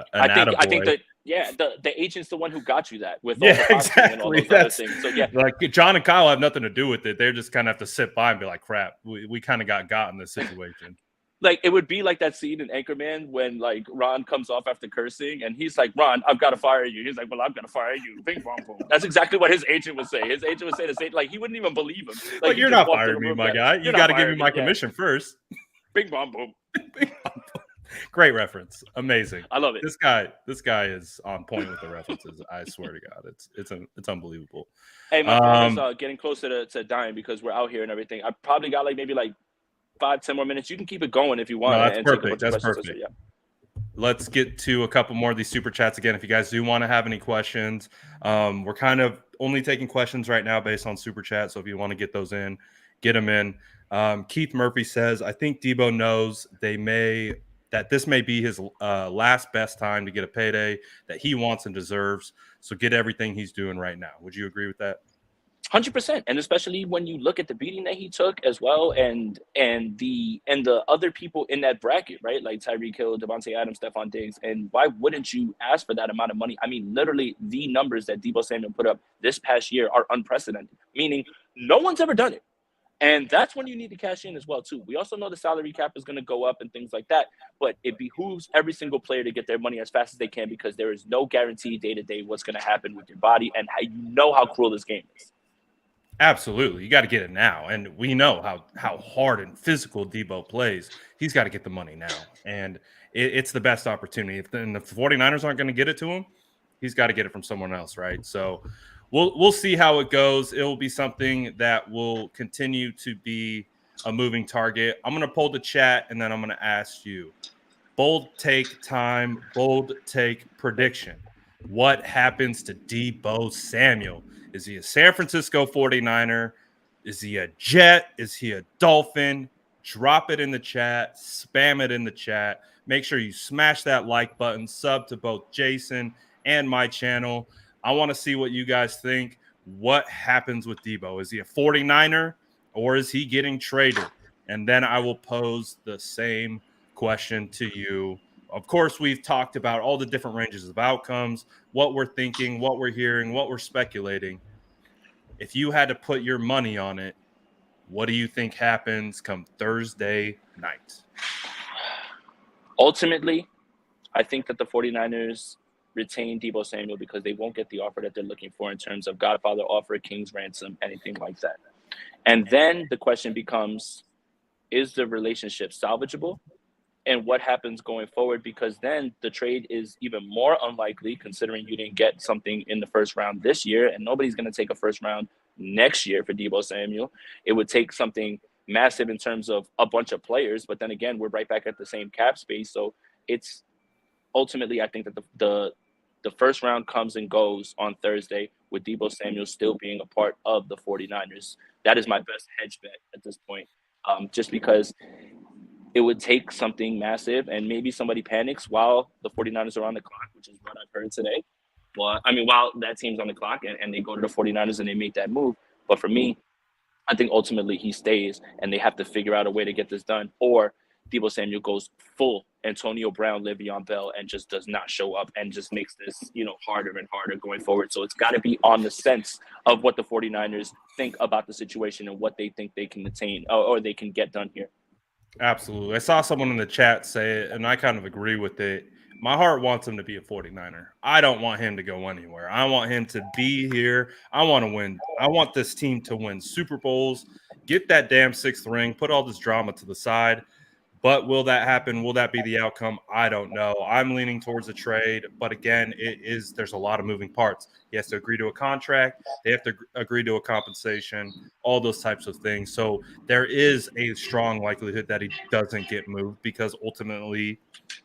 think that, the agent's the one who got you that with all the exactly. and all those other things. So yeah, like John and Kyle have nothing to do with it. They're just kind of have to sit by and be like, crap, we kind of got in this situation. Like, it would be like that scene in Anchorman when, like, Ron comes off after cursing and he's like, Ron, I've got to fire you. He's like, well, I'm going to fire you. Bing, bong, boom. That's exactly what his agent would say. His agent would say the same. Like, he wouldn't even believe him. Like, you're not firing me, my guy. You got to give me my commission first. Bing, bong, boom. Bing, bong, boom. Great reference. Amazing. I love it. This guy is on point with the references. I swear to God, it's unbelievable. Hey, my phone is getting closer to dying because we're out here and everything. I probably got like maybe like 5-10 more minutes. You can keep it going if you No, want that's and take a perfect. bunch of That's questions. perfect. Yeah. Let's get to a couple more of these super chats again. If you guys do want to have any questions, we're kind of only taking questions right now based on super chat. So if you want to get those in, get them in. Keith Murphy says, I think Deebo knows that this may be his last best time to get a payday that he wants and deserves. So get everything he's doing right now. Would you agree with that? 100%, and especially when you look at the beating that he took as well, and the other people in that bracket, right? Like Tyreek Hill, Devontae Adams, Stephon Diggs, and why wouldn't you ask for that amount of money? I mean, literally, the numbers that Deebo Samuel put up this past year are unprecedented, meaning no one's ever done it. And that's when you need to cash in as well, too. We also know the salary cap is going to go up and things like that, but it behooves every single player to get their money as fast as they can because there is no guarantee day-to-day what's going to happen with your body and how you know how cruel this game is. Absolutely. You got to get it now. And we know how hard and physical Deebo plays. He's got to get the money now. And it's the best opportunity. If the 49ers aren't going to get it to him, he's got to get it from someone else, right? So we'll see how it goes. It will be something that will continue to be a moving target. I'm going to pull the chat and then I'm going to ask you. Bold take time, bold take prediction. What happens to Deebo Samuel? Is he a San Francisco 49er? Is he a Jet? Is he a Dolphin? Drop it in the chat, spam it in the chat. Make sure you smash that like button, sub to both Jason and my channel. I want to see what you guys think. What happens with Deebo? Is he a 49er or is he getting traded? And then I will pose the same question to you. Of course, we've talked about all the different ranges of outcomes, what we're thinking, what we're hearing, what we're speculating. If you had to put your money on it, what do you think happens come Thursday night? Ultimately, I think that the 49ers retain Deebo Samuel because they won't get the offer that they're looking for in terms of Godfather offer, King's ransom, anything like that. And then the question becomes, is the relationship salvageable? And what happens going forward? Because then the trade is even more unlikely considering you didn't get something in the first round this year, and nobody's going to take a first round next year for Deebo Samuel. It would take something massive in terms of a bunch of players, but then again, we're right back at the same cap space. So it's ultimately, I think that the first round comes and goes on Thursday with Deebo Samuel still being a part of the 49ers. That is my best hedge bet at this point, just because it would take something massive and maybe somebody panics while the 49ers are on the clock, which is what I've heard today. Well, I mean, while that team's on the clock and they go to the 49ers and they make that move. But for me, I think ultimately he stays and they have to figure out a way to get this done. Or Deebo Samuel goes full Antonio Brown, Le'Veon Bell, and just does not show up and just makes this, harder and harder going forward. So it's got to be on the sense of what the 49ers think about the situation and what they think they can attain or they can get done here. Absolutely. I saw someone in the chat say it, and I kind of agree with it. My heart wants him to be a 49er. I don't want him to go anywhere. I want him to be here. I want to win. I want this team to win Super Bowls, get that damn sixth ring, put all this drama to the side. But will that happen? Will that be the outcome? I don't know. I'm leaning towards a trade, but again, there's a lot of moving parts. He has to agree to a contract. They have to agree to a compensation, all those types of things. So there is a strong likelihood that he doesn't get moved because ultimately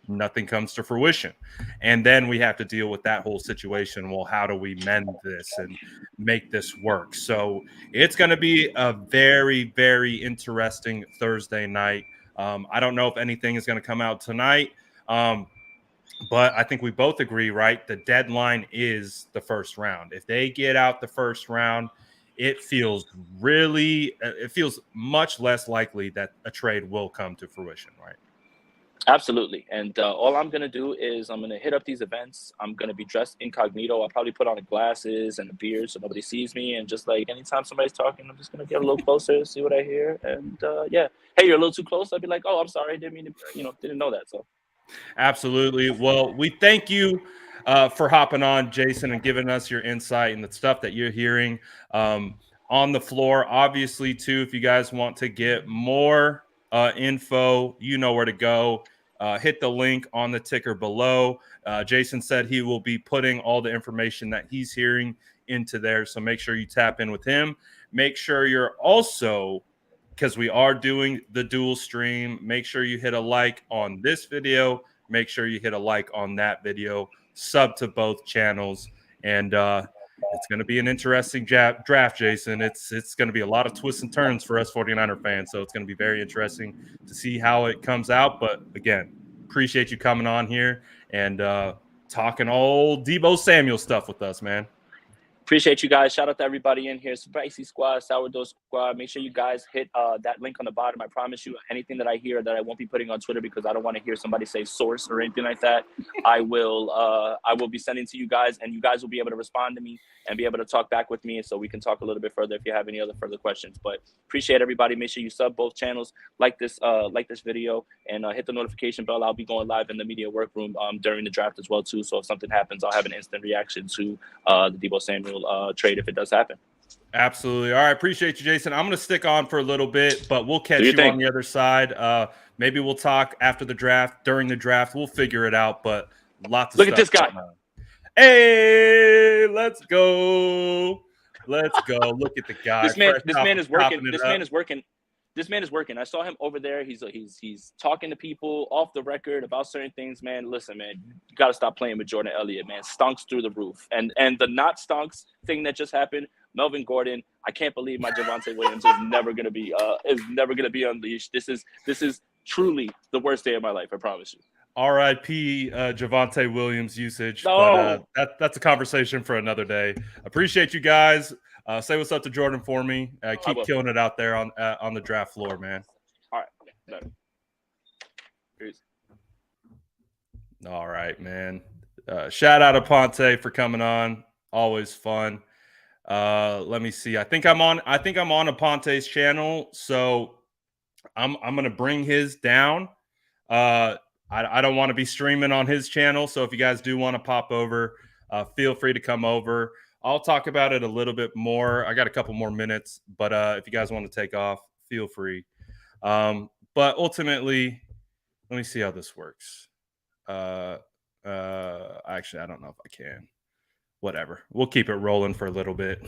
nothing comes to fruition. And then we have to deal with that whole situation. Well, how do we mend this and make this work? So it's going to be a very, very interesting Thursday night. I don't know if anything is going to come out tonight, but I think we both agree, right? The deadline is the first round. If they get out the first round, it feels much less likely that a trade will come to fruition, right? Absolutely. And all I'm going to do is I'm going to hit up these events. I'm going to be dressed incognito. I'll probably put on the glasses and a beard so nobody sees me. And just like anytime somebody's talking, I'm just going to get a little closer, see what I hear. And yeah. Hey, you're a little too close. I'd be like, oh, I'm sorry. I didn't mean to, didn't know that. So Absolutely. Well, we thank you for hopping on, Jason, and giving us your insight and the stuff that you're hearing on the floor. Obviously, too, if you guys want to get more info, you know where to go. hit the link on the ticker below. Jason said he will be putting all the information that he's hearing into there. So make sure you tap in with him. Make sure you're also, because we are doing the dual stream, make sure you hit a like on this video. Make sure you hit a like on that video. Sub to both channels. And it's going to be an interesting draft, Jason. It's going to be a lot of twists and turns for us 49er fans. So it's going to be very interesting to see how it comes out. But again, appreciate you coming on here and talking all Deebo Samuel stuff with us, man. Appreciate you guys. Shout out to everybody in here. Spicy Squad, Sourdough Squad. Make sure you guys hit that link on the bottom. I promise you, anything that I hear that I won't be putting on Twitter because I don't want to hear somebody say source or anything like that, I will be sending to you guys, and you guys will be able to respond to me and be able to talk back with me, so we can talk a little bit further if you have any other further questions. But appreciate everybody. Make sure you sub both channels, like this video, and hit the notification bell. I'll be going live in the media workroom during the draft as well too. So if something happens, I'll have an instant reaction to the Deebo Samuel trade if it does happen. Absolutely. All right. Appreciate you, Jason. I'm going to stick on for a little bit, but we'll catch you on the other side. Maybe we'll talk after the draft, during the draft. We'll figure it out, but lots of Look at this guy. Hey, let's go. Let's go. Look at the guy. This man is working. This man is working. I saw him over there. He's talking to people off the record about certain things, man. Listen, man, you got to stop playing with Jordan Elliott, man. Stonks through the roof. And the not stonks thing that just happened, Melvin Gordon, I can't believe my Javonte Williams is never going to be unleashed. This is truly the worst day of my life, I promise you. R.I.P. Javonte Williams usage. No. But that's a conversation for another day. Appreciate you guys. Say what's up to Jordan for me. Keep killing it out there on the draft floor, man. All right. Peace. All right, man. Shout out to Ponte for coming on. Always fun. Let me see. I think I'm on Aponte's channel, so I'm gonna bring his down. I don't want to be streaming on his channel, so if you guys do want to pop over, feel free to come over. I'll talk about it a little bit more. I got a couple more minutes, but if you guys want to take off, feel free. But ultimately, let me see how this works. Actually, I don't know if I can. Whatever. We'll keep it rolling for a little bit.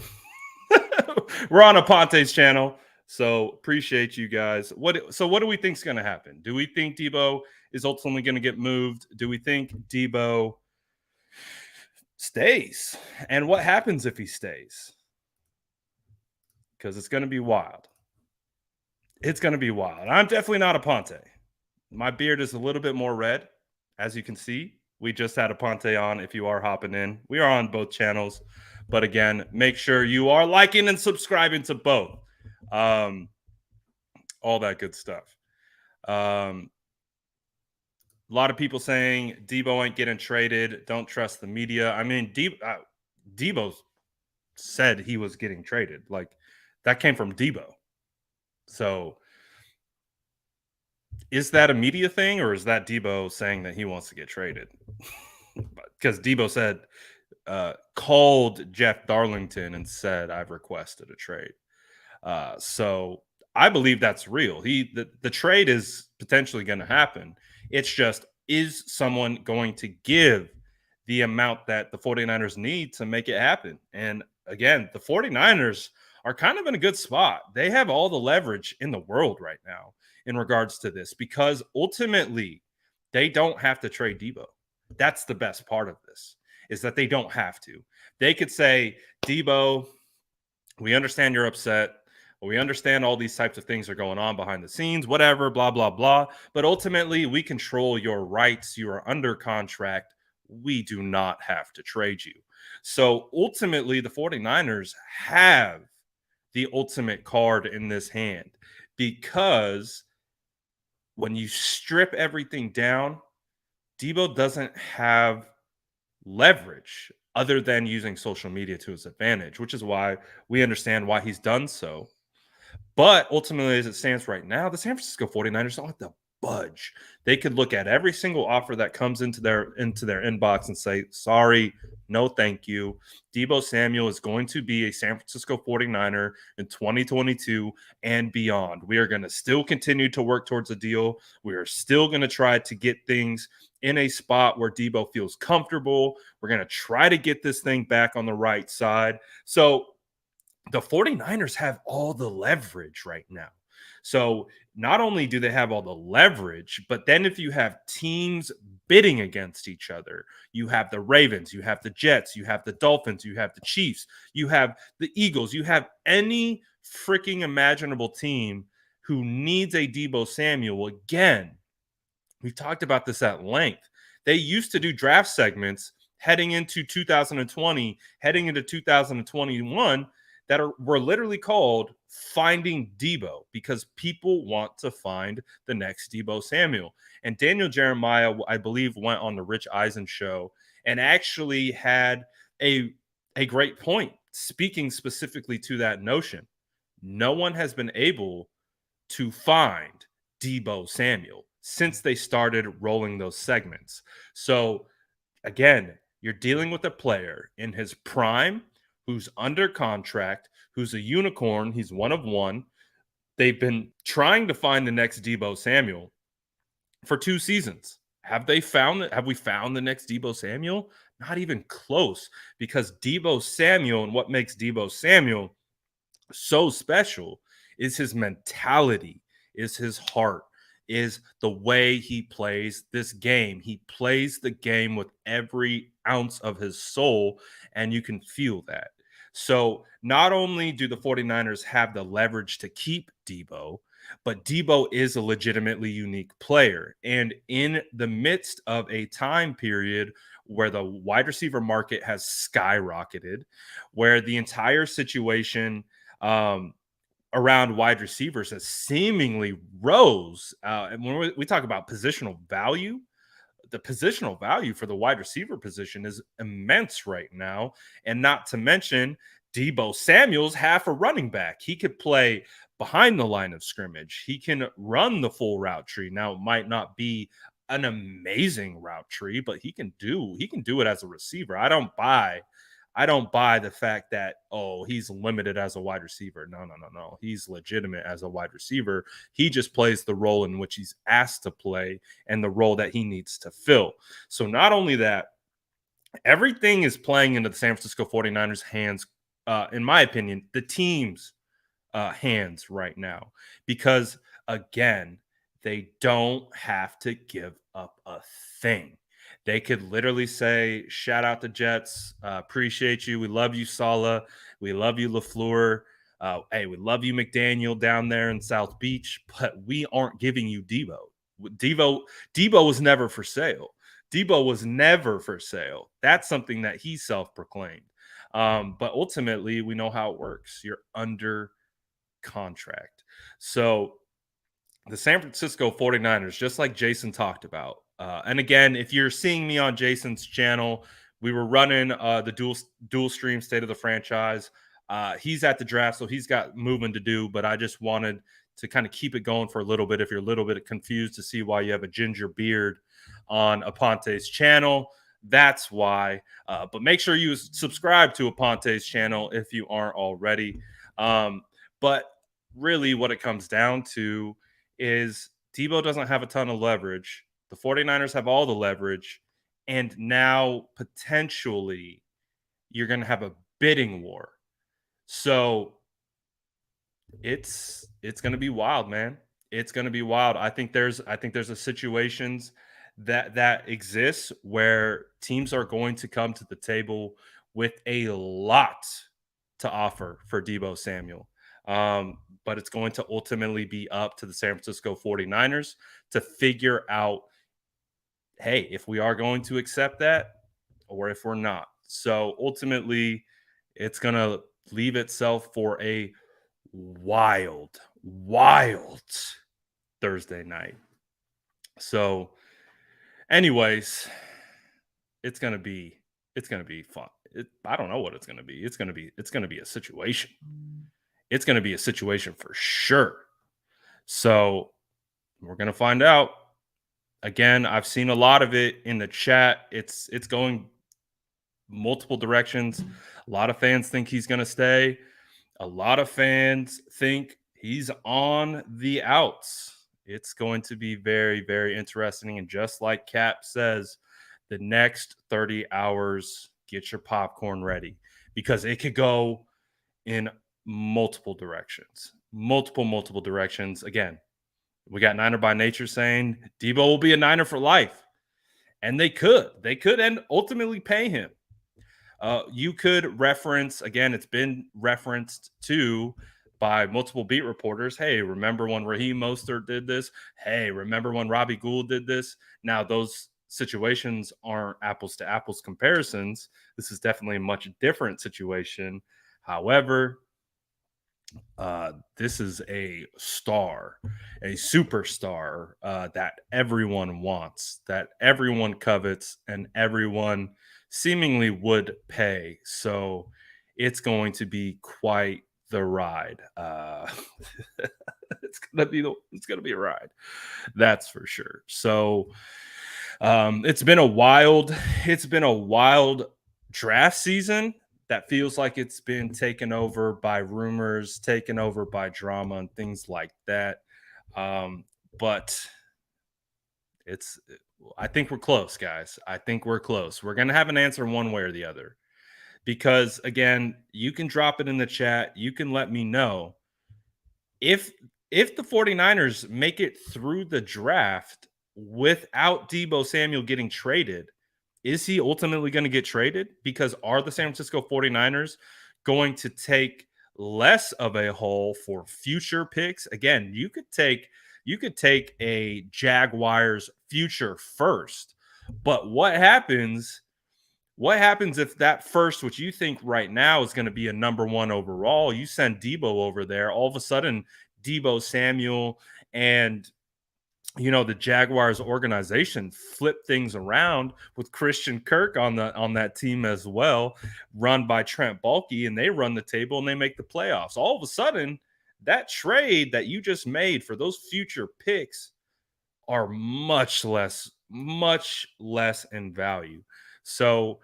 We're on Aponte's channel, so appreciate you guys. So what do we think is going to happen? Do we think Deebo is ultimately going to get moved? Do we think Deebo stays? And what happens if he stays? Because it's going to be wild. It's going to be wild. I'm definitely not Aponte. My beard is a little bit more red, as you can see. We just had Aponte on. If you are hopping in, we are on both channels. But again, make sure you are liking and subscribing to both. All that good stuff. A lot of people saying Deebo ain't getting traded. Don't trust the media. I mean, Deebo said he was getting traded. Like, that came from Deebo. So is that a media thing, or is that Deebo saying that he wants to get traded? Because Deebo said, called Jeff Darlington and said, I've requested a trade. So I believe that's real. The trade is potentially going to happen. It's just, is someone going to give the amount that the 49ers need to make it happen? And again, the 49ers are kind of in a good spot. They have all the leverage in the world right now in regards to this, because ultimately they don't have to trade Deebo. That's the best part of this, is that they don't have to. They could say, Deebo, we understand you're upset. We understand all these types of things are going on behind the scenes, whatever, blah, blah, blah. But ultimately, we control your rights. You are under contract. We do not have to trade you. So ultimately, the 49ers have the ultimate card in this hand, because when you strip everything down, Deebo doesn't have leverage other than using social media to his advantage, which is why we understand why he's done so. But ultimately, as it stands right now, the San Francisco 49ers don't have to budge. They could look at every single offer that comes into their inbox and say, sorry, No, thank you. Deebo Samuel is going to be a San Francisco 49er in 2022 and beyond. We are going to still continue to work towards a deal. We are still going to try to get things in a spot where Deebo feels comfortable. We're going to try to get this thing back on the right side. So the 49ers have all the leverage right now. So not only do they have all the leverage, but then if you have teams bidding against each other, you have the Ravens, you have the Jets, you have the Dolphins, you have the Chiefs, you have the Eagles, you have any freaking imaginable team who needs a Deebo Samuel. Again, we've talked about this at length. They used to do draft segments heading into 2020, heading into 2021 were literally called Finding Deebo because people want to find the next Deebo Samuel. And Daniel Jeremiah, I believe, went on the Rich Eisen show and actually had a great point speaking specifically to that notion. No one has been able to find Deebo Samuel since they started rolling those segments. So again, you're dealing with a player in his prime who's under contract, who's a unicorn, he's one of one. They've been trying to find the next Deebo Samuel for 2 seasons. Have we found the next Deebo Samuel? Not even close, because Deebo Samuel, and what makes Deebo Samuel so special is his mentality, is his heart, is the way he plays this game. He plays the game with every ounce of his soul, and you can feel that. So not only do the 49ers have the leverage to keep Deebo, but Deebo is a legitimately unique player. And in the midst of a time period where the wide receiver market has skyrocketed, where the entire situation around wide receivers has seemingly rose. And when we talk about positional value, the positional value for the wide receiver position is immense right now. And not to mention, Deebo Samuel's half a running back. He could play behind the line of scrimmage. He can run the full route tree. Now, it might not be an amazing route tree, but he can do it as a receiver. I don't buy the fact that, oh, he's limited as a wide receiver. No, no, no, no. He's legitimate as a wide receiver. He just plays the role in which he's asked to play and the role that he needs to fill. So not only that, everything is playing into the San Francisco 49ers hands, in my opinion, the team's hands right now, because again, they don't have to give up a thing. They could literally say, shout out the Jets. Appreciate you. We love you, Saleh. We love you, LaFleur. Hey, we love you, McDaniel, down there in South Beach, but we aren't giving you Deebo. Deebo was never for sale. Deebo was never for sale. That's something that he self-proclaimed. But ultimately, we know how it works. You're under contract. So the San Francisco 49ers, just like Jason talked about, and again, if you're seeing me on Jason's channel, we were running the dual stream state of the franchise. He's at the draft, so he's got moving to do, but I just wanted to kind of keep it going for a little bit. If you're a little bit confused to see why you have a ginger beard on Aponte's channel, that's why. But make sure you subscribe to Aponte's channel if you aren't already. But really, what it comes down to is Deebo doesn't have a ton of leverage. The 49ers have all the leverage. And now potentially you're going to have a bidding war. So it's going to be wild, man. It's going to be wild. I think there's a situations that exists where teams are going to come to the table with a lot to offer for Deebo Samuel. But it's going to ultimately be up to the San Francisco 49ers to figure out, hey, if we are going to accept that or if we're not. So ultimately, it's going to leave itself for a wild Thursday night. So anyways, it's going to be fun. I don't know what it's going to be. It's going to be a situation. It's going to be a situation for sure. So we're going to find out. Again, I've seen a lot of it in the chat. It's going multiple directions. A lot of fans think he's going to stay. A lot of fans think he's on the outs. It's going to be very, very interesting. And just like Cap says, the next 30 hours, get your popcorn ready because it could go in multiple directions. Multiple directions. Again, we got Niner by Nature saying Deebo will be a Niner for life. And they could and ultimately pay him. You could reference, again, it's been referenced to by multiple beat reporters. Hey, remember when Raheem Mostert did this? Hey, remember when Robbie Gould did this? Now, those situations aren't apples to apples comparisons. This is definitely a much different situation. However, this is a star, a superstar that everyone wants, that everyone covets, and everyone seemingly would pay. So it's going to be quite the ride. It's gonna be a ride, that's for sure. So it's been a wild draft season that feels like it's been taken over by rumors, taken over by drama and things like that. But it's I think we're close, guys. I think we're close. We're gonna have an answer one way or the other. Because again, you can drop it in the chat. You can let me know if the 49ers make it through the draft without Deebo Samuel getting traded, is he ultimately going to get traded? Because are the San Francisco 49ers going to take less of a haul for future picks? Again, you could take a Jaguars future first. But what happens if that first, which you think right now is going to be a number one overall, you send Deebo over there, all of a sudden Deebo Samuel and the Jaguars organization flip things around with Christian Kirk on that team as well, run by Trent Baalke, and they run the table and they make the playoffs. All of a sudden, that trade that you just made for those future picks are much less in value. So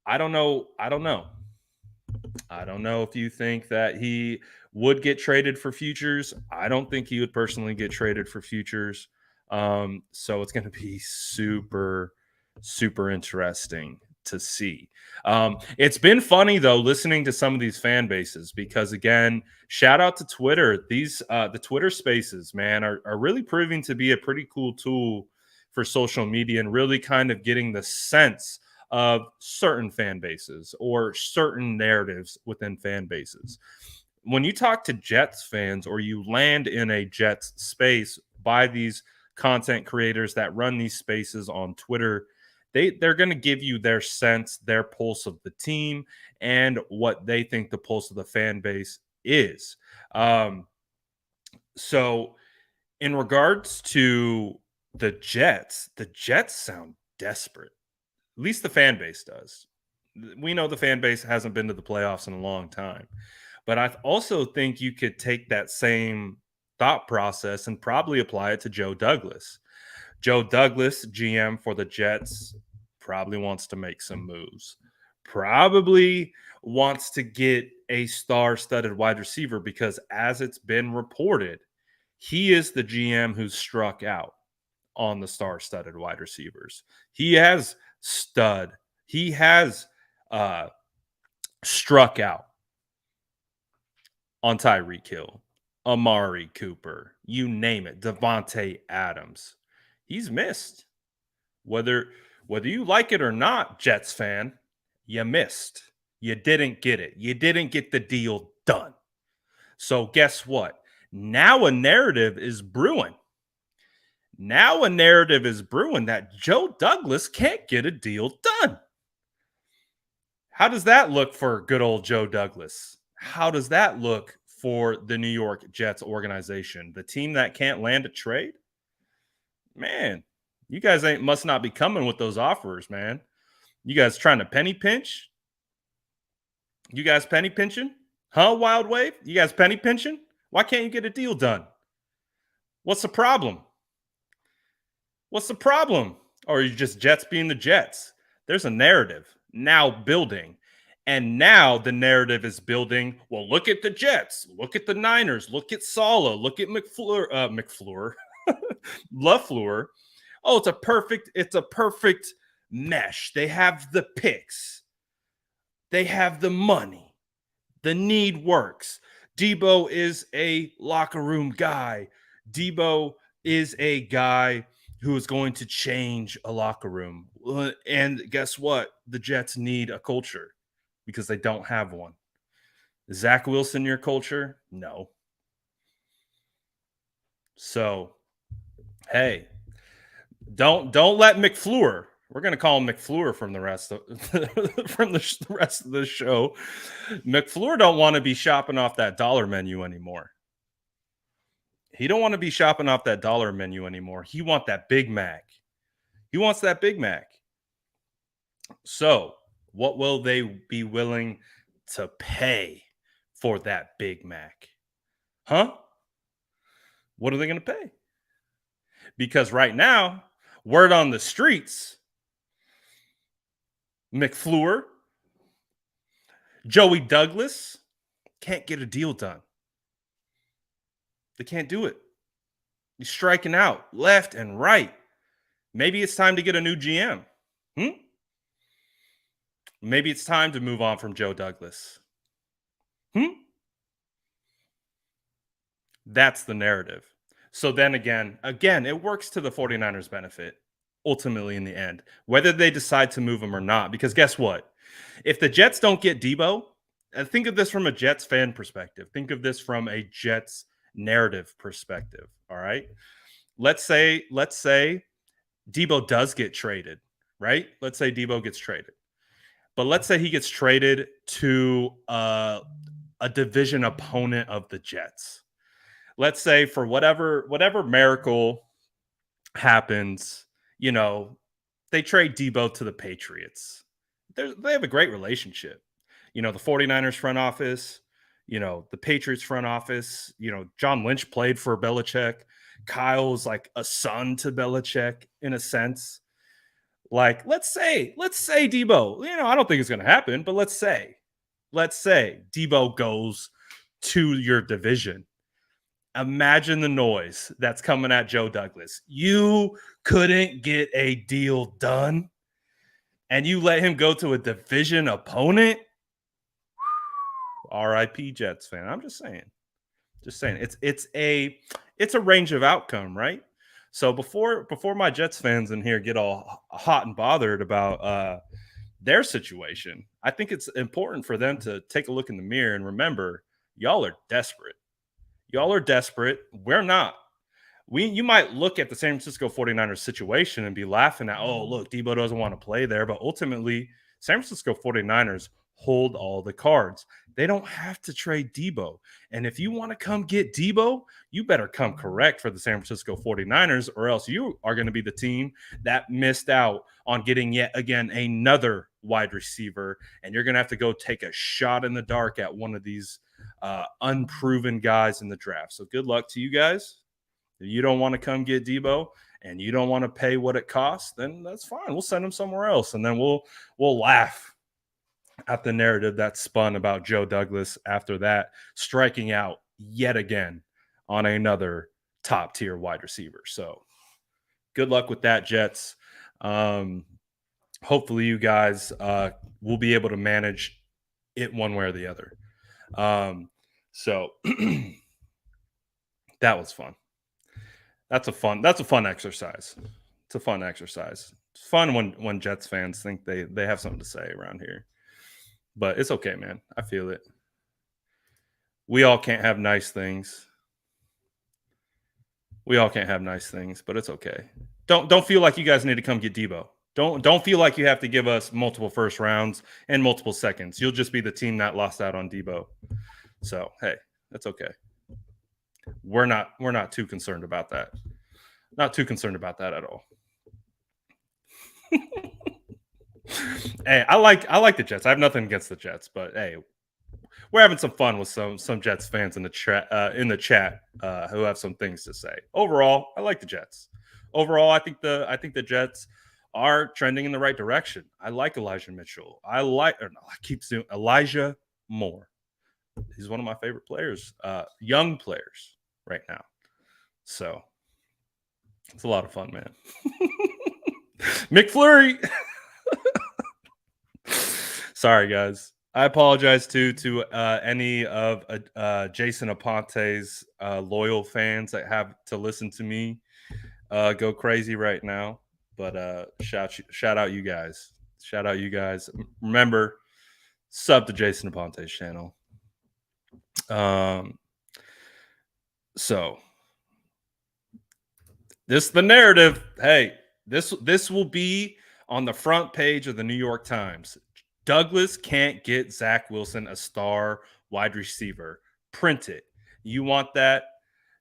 I don't know. I don't know if you think that he would get traded for futures. I don't think he would personally get traded for futures. So it's going to be super, super interesting to see. It's been funny though listening to some of these fan bases because again, shout out to Twitter. These the Twitter Spaces, man, are really proving to be a pretty cool tool for social media and really kind of getting the sense of certain fan bases or certain narratives within fan bases. When you talk to Jets fans or you land in a Jets space by these content creators that run these spaces on Twitter, they're going to give you their sense, their pulse of the team, and what they think the pulse of the fan base is. So, in regards to the Jets sound desperate. At least the fan base does. We know the fan base hasn't been to the playoffs in a long time. But I also think you could take that same thought process and probably apply it to Joe Douglas. Joe Douglas, GM for the Jets, probably wants to make some moves. Probably wants to get a star-studded wide receiver because as it's been reported, he is the GM who struck out on the star-studded wide receivers. He has struck out on Tyreek Hill, Amari Cooper, you name it, Devontae Adams. He's missed. Whether you like it or not, Jets fan, you missed. You didn't get it. You didn't get the deal done. So guess what? Now a narrative is brewing. That Joe Douglas can't get a deal done. How does that look for good old Joe Douglas? How does that look for the New York Jets organization? The team that can't land a trade? Man, you guys must not be coming with those offers, man. You guys trying to penny pinch? You guys penny pinching? Huh, Wild Wave? You guys penny pinching? Why can't you get a deal done? What's the problem? Or are you just Jets being the Jets? There's a narrative. now building. And now the narrative is building. Well, look at the Jets, look at the Niners, look at Saleh, look at McFleur, LaFleur. Oh, it's a perfect mesh. They have the picks, they have the money, the need works. Deebo is a locker room guy. Deebo is a guy who is going to change a locker room. And guess what? The Jets need a culture because they don't have one. Is Zach Wilson your culture? No. So, hey, don't let McFleur. We're gonna call him McFleur from the rest of from the rest of the show. McFleur don't want to be shopping off that dollar menu anymore. He don't want to be shopping off that dollar menu anymore. He wants that Big Mac. He wants that Big Mac. So, what will they be willing to pay for that Big Mac? Huh? What are they going to pay? Because right now, word on the streets, McFleur, Joey Douglas can't get a deal done. They can't do it. He's striking out left and right. Maybe it's time to get a new GM. Maybe it's time to move on from Joe Douglas. That's the narrative. So then again, it works to the 49ers' benefit, ultimately in the end, whether they decide to move him or not. Because guess what? If the Jets don't get Deebo, think of this from a Jets fan perspective. Think of this from a Jets narrative perspective. All right. Let's say Deebo does get traded, right? Let's say Deebo gets traded. But let's say he gets traded to a division opponent of the Jets. Let's say for whatever miracle happens, they trade Deebo to the Patriots. They have a great relationship. The 49ers front office, the Patriots front office, John Lynch played for Belichick. Kyle's like a son to Belichick in a sense. Like, let's say Deebo, I don't think it's going to happen, but let's say Deebo goes to your division. Imagine the noise that's coming at Joe Douglas. You couldn't get a deal done, and you let him go to a division opponent. RIP Jets fan. I'm just saying. It's a range of outcome, right? So before my Jets fans in here get all hot and bothered about their situation, I think it's important for them to take a look in the mirror and remember, y'all are desperate. Y'all are desperate. We're not. You might look at the San Francisco 49ers situation and be laughing at, oh, look, Deebo doesn't want to play there. But ultimately, San Francisco 49ers hold all the cards. They don't have to trade Deebo. And if you want to come get Deebo, you better come correct for the San Francisco 49ers, or else you are going to be the team that missed out on getting yet again another wide receiver. And you're going to have to go take a shot in the dark at one of these unproven guys in the draft. So good luck to you guys. If you don't want to come get Deebo and you don't want to pay what it costs, then that's fine. We'll send him somewhere else, and then we'll laugh at the narrative that's spun about Joe Douglas after that, striking out yet again on another top tier wide receiver. So good luck with that, Jets. Hopefully you guys will be able to manage it one way or the other. So that was fun. That's a fun exercise. It's a fun exercise. It's fun when Jets fans think they have something to say around here. But it's okay, man. I feel it. We all can't have nice things. But it's okay. Don't feel like you guys need to come get Deebo. Don't feel like you have to give us multiple first rounds and multiple seconds. You'll just be the team that lost out on Deebo. So, hey, that's okay. We're not too concerned about that. Not too concerned about that at all. Hey, I like the Jets. I have nothing against the Jets, but hey, we're having some fun with some Jets fans in the chat who have some things to say. Overall, I like the Jets. Overall, I think the Jets are trending in the right direction. I like Elijah Mitchell. I keep saying Elijah Moore. He's one of my favorite players, young players right now. So it's a lot of fun, man. McFlurry. Sorry, guys. I apologize to any of Jason Aponte's loyal fans that have to listen to me go crazy right now. But shout out you guys. Shout out you guys. Remember, sub to Jason Aponte's channel. So this the narrative. Hey, this will be on the front page of the New York Times. Douglas can't get Zach Wilson a star wide receiver. Print it. You want that?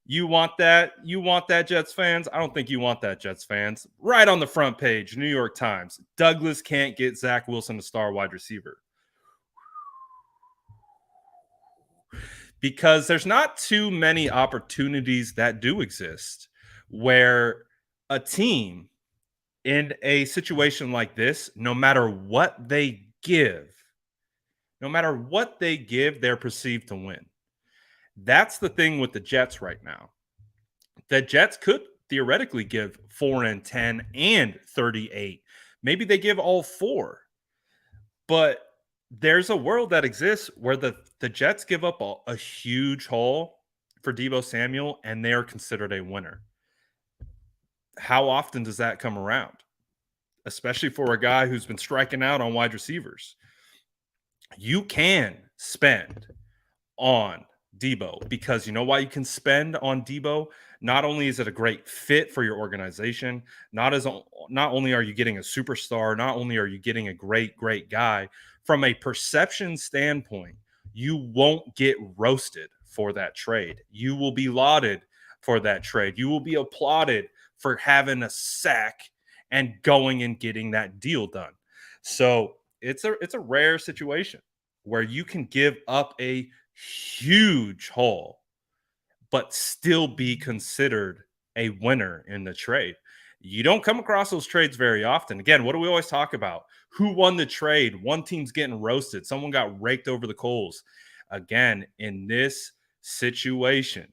You want that? You want that, Jets fans? I don't think you want that, Jets fans. Right on the front page, New York Times. Douglas can't get Zach Wilson a star wide receiver. Because there's not too many opportunities that do exist where a team in a situation like this, no matter what they give, they're perceived to win. That's the thing with the Jets right now. The Jets could theoretically give 4-10 and 38. Maybe they give all four. But there's a world that exists where the Jets give up a huge haul for Deebo Samuel and they are considered a winner. How often does that come around? Especially for a guy who's been striking out on wide receivers. You can spend on Deebo because you know why you can spend on Deebo? Not only is it a great fit for your organization, not only are you getting a superstar, not only are you getting a great guy, from a perception standpoint, you won't get roasted for that trade. You will be lauded for that trade. You will be applauded for having a sack and going and getting that deal done. So it's a rare situation where you can give up a huge haul, but still be considered a winner in the trade. You don't come across those trades very often. Again, what do we always talk about? Who won the trade? One team's getting roasted. Someone got raked over the coals. Again, in this situation,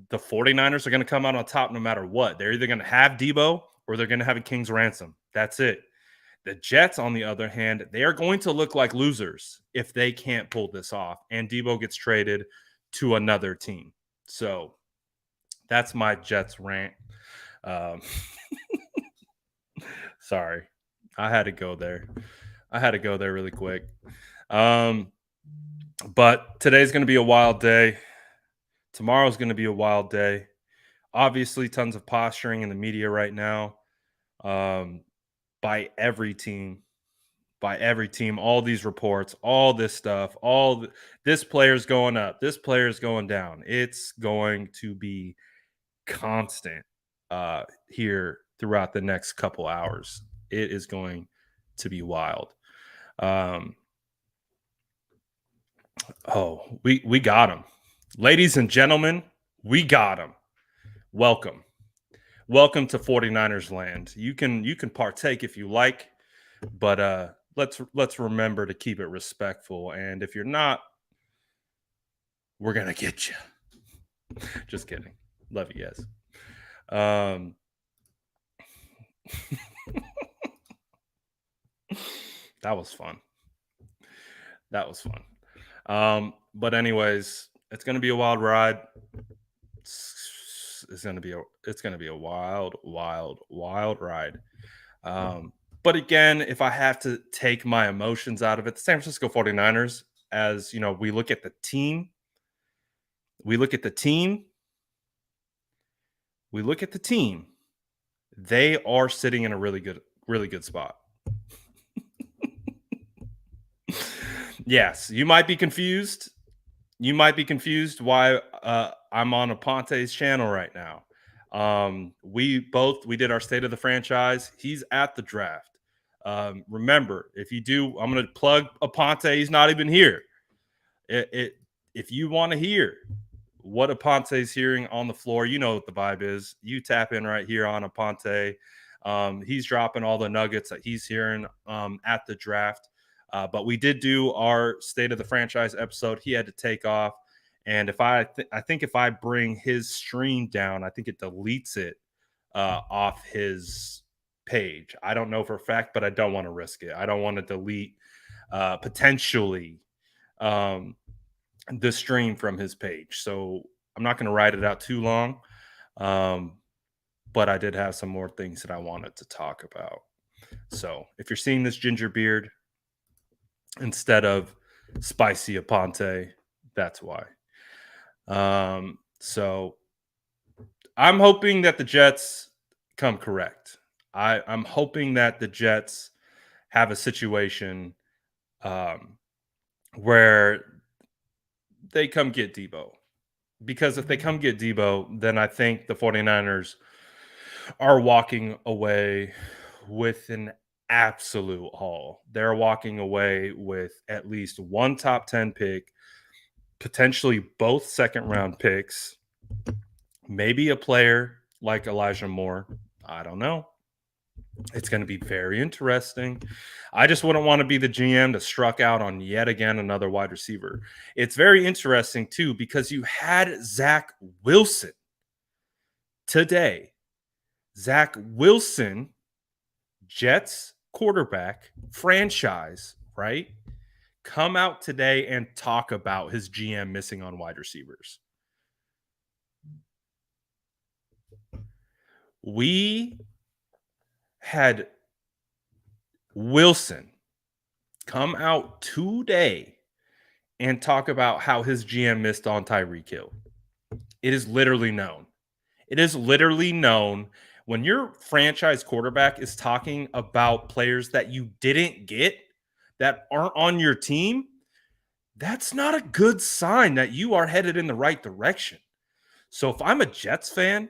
the 49ers are going to come out on top no matter what. They're either going to have Deebo or they're going to have a King's ransom. That's it. The Jets, on the other hand, they are going to look like losers if they can't pull this off. And Deebo gets traded to another team. So that's my Jets rant. Sorry. I had to go there. Really quick. But today's going to be a wild day. Tomorrow's going to be a wild day. Obviously, tons of posturing in the media right now by every team. All these reports, all this stuff, this player's going up, this player's going down. It's going to be constant here throughout the next couple hours. It is going to be wild. We got him. Ladies and gentlemen, we got him. Welcome to 49ers land. You can partake if you like, but let's remember to keep it respectful. And if you're not, we're gonna get you. Just kidding. Love you guys. That was fun. But anyways, it's gonna be a wild ride. It's gonna be a wild ride. But again, if I have to take my emotions out of it, the San Francisco 49ers, as you know, we look at the team. They are sitting in a really good spot. Yes, you might be confused. Why I'm on Aponte's channel right now. We did our state of the franchise. He's at the draft. Remember, if you do, I'm going to plug Aponte. He's not even here. If you want to hear what Aponte's hearing on the floor, you know what the vibe is. You tap in right here on Aponte. He's dropping all the nuggets that he's hearing at the draft. But we did do our state of the franchise episode. He had to take off, and if I think if I bring his stream down, I think it deletes it off his page. I don't know for a fact, but I don't want to risk it. I don't want to delete potentially um, the stream from his page. So I'm not going to write it out too long. But I did have some more things that I wanted to talk about. So if you're seeing this ginger beard instead of spicy aponte, that's why. So I'm hoping that the Jets come correct. I'm hoping that the Jets have a situation where they come get Deebo. Because if they come get Deebo, then I think the 49ers are walking away with an absolute haul. They're walking away with at least one top 10 pick, potentially both second round picks, maybe a player like Elijah Moore. I don't know. It's going to be very interesting. I just wouldn't want to be the GM to struck out on yet again another wide receiver. It's very interesting, too, because you had Zach Wilson today. Zach Wilson, Jets quarterback, franchise, right? Come out today and talk about his GM missing on wide receivers. We had Wilson come out today and talk about how his GM missed on Tyreek Hill. It is literally known. It is literally known when your franchise quarterback is talking about players that you didn't get that aren't on your team. That's not a good sign that you are headed in the right direction. So if I'm a Jets fan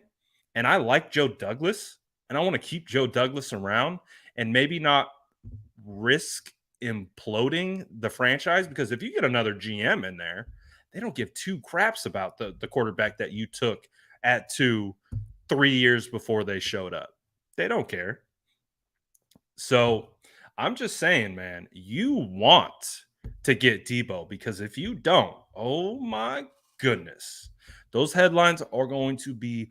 and I like Joe Douglas and I want to keep Joe Douglas around and maybe not risk imploding the franchise, because if you get another GM in there, they don't give two craps about the quarterback that you took at 3 years before they showed up. They don't care. So I'm just saying, man, you want to get Deebo, because if you don't, oh my goodness, those headlines are going to be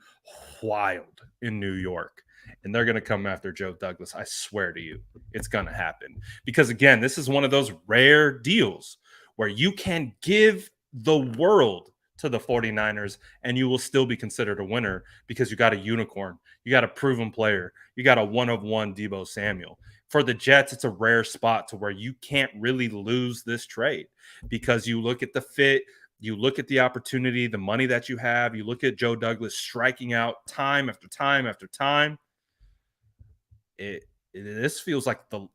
wild in New York. And they're going to come after Joe Douglas. I swear to you, it's going to happen. Because again, this is one of those rare deals where you can give the world to the 49ers and you will still be considered a winner because you got a unicorn, you got a proven player, you got a one-of-one Deebo Samuel. For the Jets, it's a rare spot to where you can't really lose this trade, because you look at the fit, you look at the opportunity, the money that you have, you look at Joe Douglas striking out time after time after time. This feels like the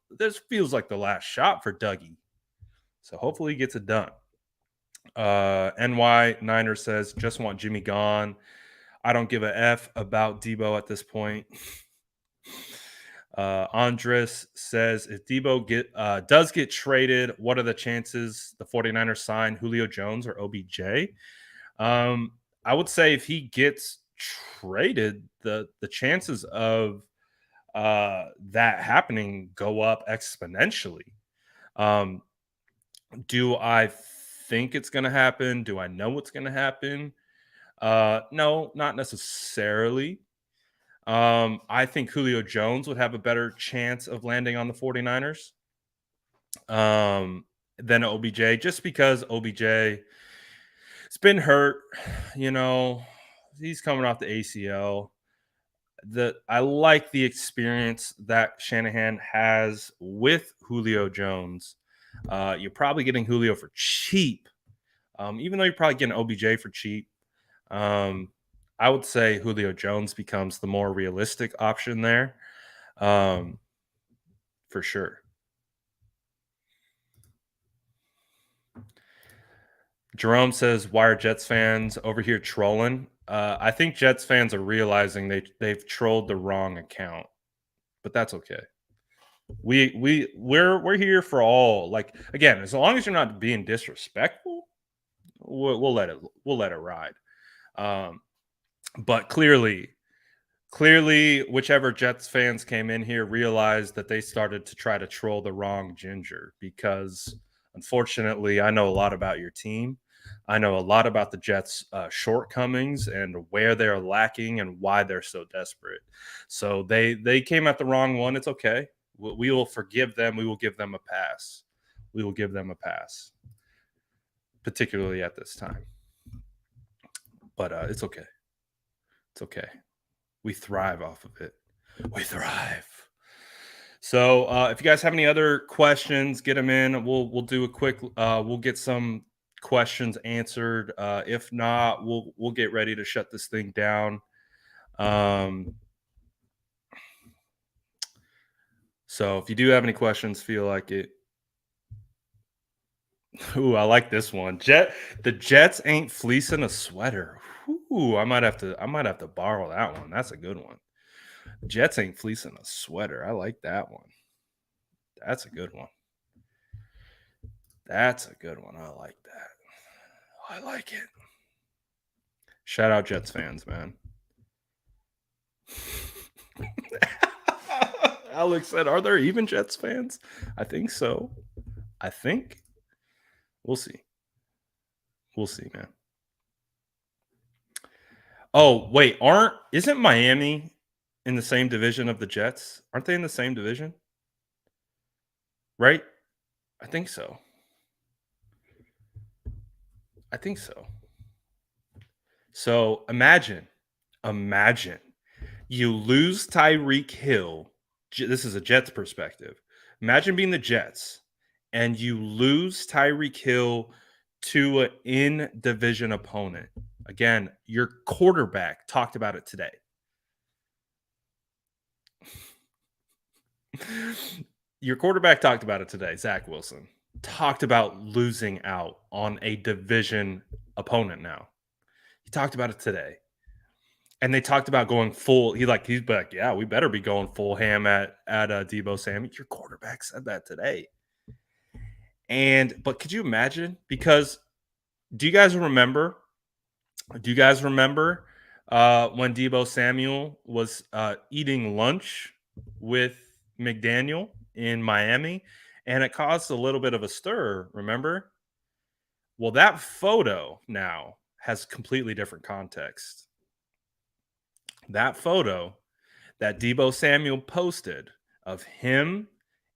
last shot for Dougie. So hopefully he gets it done. NY Niner says, just want Jimmy gone. I don't give a F about Deebo at this point. Andres says, if Deebo does get traded, what are the chances the 49ers sign Julio Jones or OBJ? I would say if he gets traded, the chances of that happening go up exponentially. Do I think it's going to happen? Do I know what's going to happen? No, not necessarily. I think Julio Jones would have a better chance of landing on the 49ers than OBJ, just because OBJ has been hurt. He's coming off the ACL. I like the experience that Shanahan has with Julio Jones. You're probably getting Julio for cheap, even though you're probably getting OBJ for cheap. I would say Julio Jones becomes the more realistic option there, for sure. Jerome says, why are Jets fans over here trolling? I think Jets fans are realizing they've trolled the wrong account, but that's okay. We're here for all. Like, again, as long as you're not being disrespectful, we'll let it ride. But clearly, Clearly, whichever Jets fans came in here realized that they started to try to troll the wrong Ginger because, unfortunately, I know a lot about your team. I know a lot about the Jets' shortcomings and where they're lacking and why they're so desperate. So they came at the wrong one. It's okay. We will forgive them. We will give them a pass. We will give them a pass, particularly at this time. But it's okay. It's okay. We thrive off of it. We thrive. So if you guys have any other questions, get them in. We'll do a quick. We'll get some questions answered. If not, we'll get ready to shut this thing down. So if you do have any questions, feel like it. Ooh, I like this one. The Jets ain't fleecing a sweater. Ooh, I might have to borrow that one. That's a good one. Jets ain't fleecing a sweater. I like that one. That's a good one. That's a good one. I like that. I like it. Shout out Jets fans, man. Alex said, "Are there even Jets fans?" I think so. I think we'll see. We'll see, man. Oh, wait, isn't Miami in the same division of the Jets? Aren't they in the same division? Right? I think so. I think so. So imagine you lose Tyreek Hill. This is a Jets perspective. Imagine being the Jets and you lose Tyreek Hill to an in division opponent. Again, your quarterback talked about it today. Your quarterback talked about it today, Zach Wilson. Talked about losing out on a division opponent now. He talked about it today. And they talked about going full. He's like, yeah, we better be going full ham at Deebo Samuel. Your quarterback said that today. But could you imagine? Because do you guys remember? Do you guys remember when Deebo Samuel was eating lunch with McDaniel in Miami, and it caused a little bit of a stir? Remember? Well, that photo now has completely different context. That photo that Deebo Samuel posted of him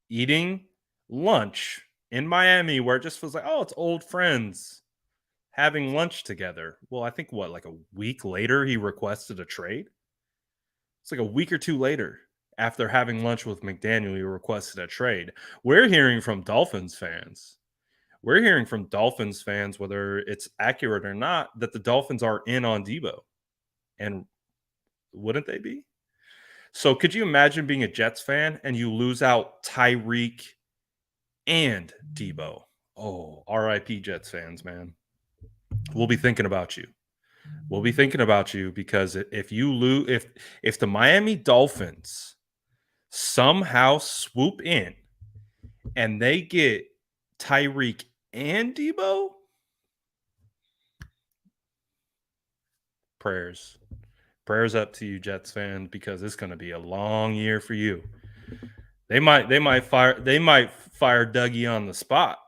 eating lunch in Miami, where it just feels like, oh, it's old friends having lunch together. Well, I think like a week later, he requested a trade. It's like a week or two later, after having lunch with McDaniel, he requested a trade. We're hearing from Dolphins fans. We're hearing from Dolphins fans, whether it's accurate or not, that the Dolphins are in on Deebo. And wouldn't they be? So could you imagine being a Jets fan and you lose out Tyreek and Deebo? Oh, RIP Jets fans, man. We'll be thinking about you. We'll be thinking about you because if you lose, if the Miami Dolphins somehow swoop in and they get Tyreek and Deebo, prayers up to you, Jets fan, because it's going to be a long year for you. They might fire Dougie on the spot.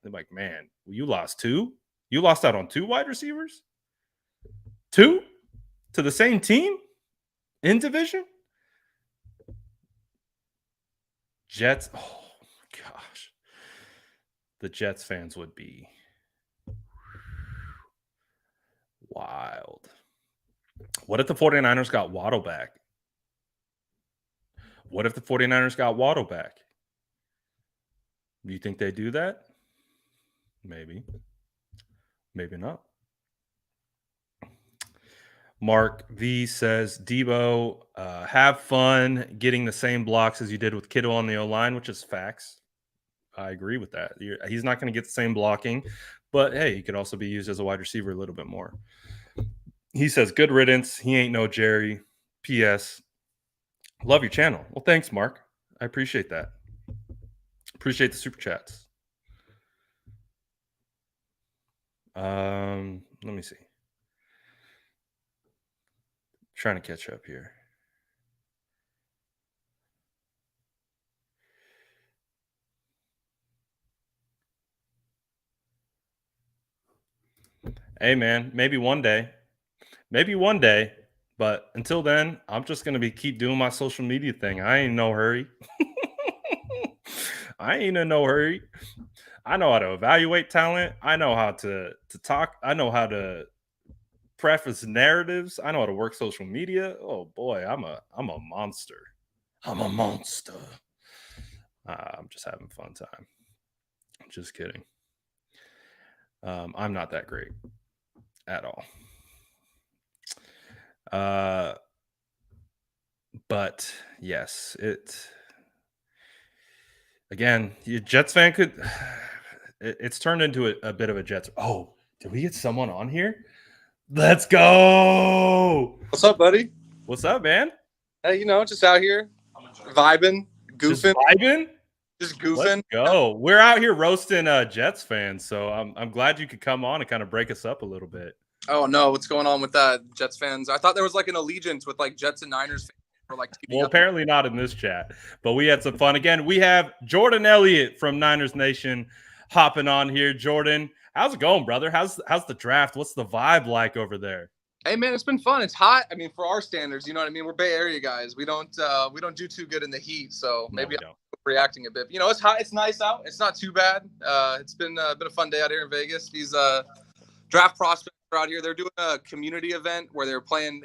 They're like, man, you lost two. You lost out on two wide receivers, two to the same team in division. Jets. Oh gosh, the Jets fans would be wild. What if the 49ers got Waddle back? What if the 49ers got Waddle back? Do you think they do that? Maybe. Maybe not. Mark V says, Deebo, have fun getting the same blocks as you did with Kittle on the O-line, which is facts. I agree with that. He's not going to get the same blocking, but hey, he could also be used as a wide receiver a little bit more. He says, good riddance. He ain't no Jerry. P.S. Love your channel. Well, thanks, Mark. I appreciate that. Appreciate the super chats. Let me see. Trying to catch up here. Hey, man, maybe one day. Maybe one day. But until then, I'm just gonna be keep doing my social media thing. I ain't in no hurry. I ain't in no hurry. I know how to evaluate talent. I know how to talk. I know how to preface narratives. I know how to work social media. Oh boy, I'm a monster. I'm a monster. I'm just having fun time. Just kidding. I'm not that great at all. But yes, it again. You Jets fan could. It's turned into a bit of a Jets. Oh, did we get someone on here? Let's go. What's up, buddy? What's up, man? Hey, just out here vibing, Just goofing, vibing. just goofing. Let's go. We're out here roasting Jets fans, so I'm glad you could come on and kind of break us up a little bit. Oh no, what's going on with Jets fans? I thought there was like an allegiance with like Jets and Niners fans for like. Well, apparently not in this chat, but we had some fun. Again, we have Jordan Elliott from Niners Nation hopping on here. Jordan, how's it going, brother? How's the draft? What's the vibe like over there? Hey man, it's been fun. It's hot. I mean, for our standards, you know what I mean. We're Bay Area guys. We don't do too good in the heat, so maybe I'm reacting a bit. It's hot. It's nice out. It's not too bad. It's been a fun day out here in Vegas. These draft prospects are out here. They're doing a community event where they're playing,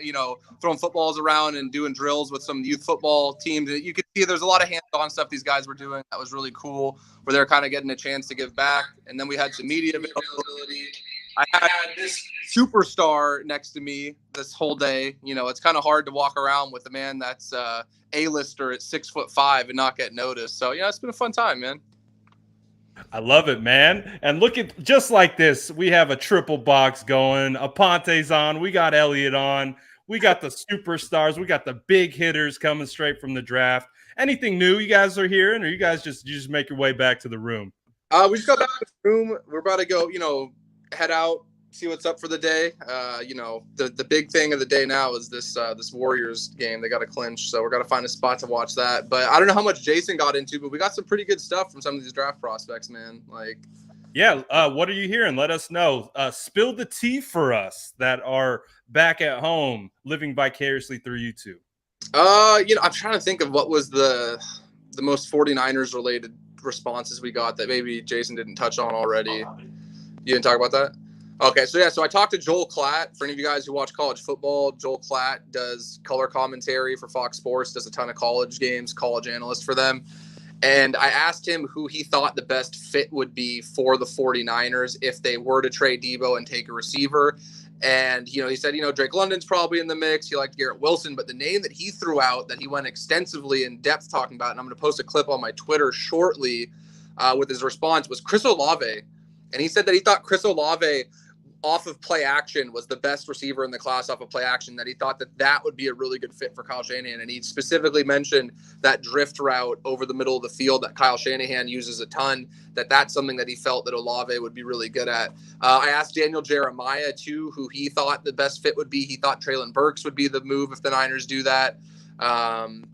throwing footballs around and doing drills with some youth football teams. You could see there's a lot of hands-on stuff these guys were doing. That was really cool, where they're kind of getting a chance to give back. And then we had some media availability. I had this superstar next to me this whole day. It's kind of hard to walk around with a man that's A-lister at 6'5" and not get noticed. So, it's been a fun time, man. I love it, man. And look at just like this, we have a triple box going. Aponte's on. We got Elliott on. We got the superstars. We got the big hitters coming straight from the draft. Anything new you guys are hearing, or you guys just make your way back to the room? We just got back to the room. We're about to go, head out, see what's up for the day. The big thing of the day now is this Warriors game. They got to clinch, so we're got to find a spot to watch that. But I don't know how much Jason got into, but we got some pretty good stuff from some of these draft prospects, man. What are you hearing? Let us know. Spill the tea for us that are back at home, living vicariously through YouTube. I'm trying to think of what was the most 49ers related responses we got that maybe Jason didn't touch on already. You didn't talk about that? Okay, so I talked to Joel Klatt. For any of you guys who watch college football, Joel Klatt does color commentary for Fox Sports, does a ton of college games, college analyst for them. And I asked him who he thought the best fit would be for the 49ers if they were to trade Deebo and take a receiver. And, he said, Drake London's probably in the mix. He liked Garrett Wilson. But the name that he threw out that he went extensively in depth talking about, and I'm going to post a clip on my Twitter shortly with his response, was Chris Olave. And he said that he thought Chris Olave off of play action was the best receiver in the class off of play action, that he thought that would be a really good fit for Kyle Shanahan. And he specifically mentioned that drift route over the middle of the field that Kyle Shanahan uses a ton, that's something that he felt that Olave would be really good at. I asked Daniel Jeremiah, too, who he thought the best fit would be. He thought Treylon Burks would be the move if the Niners do that. I'm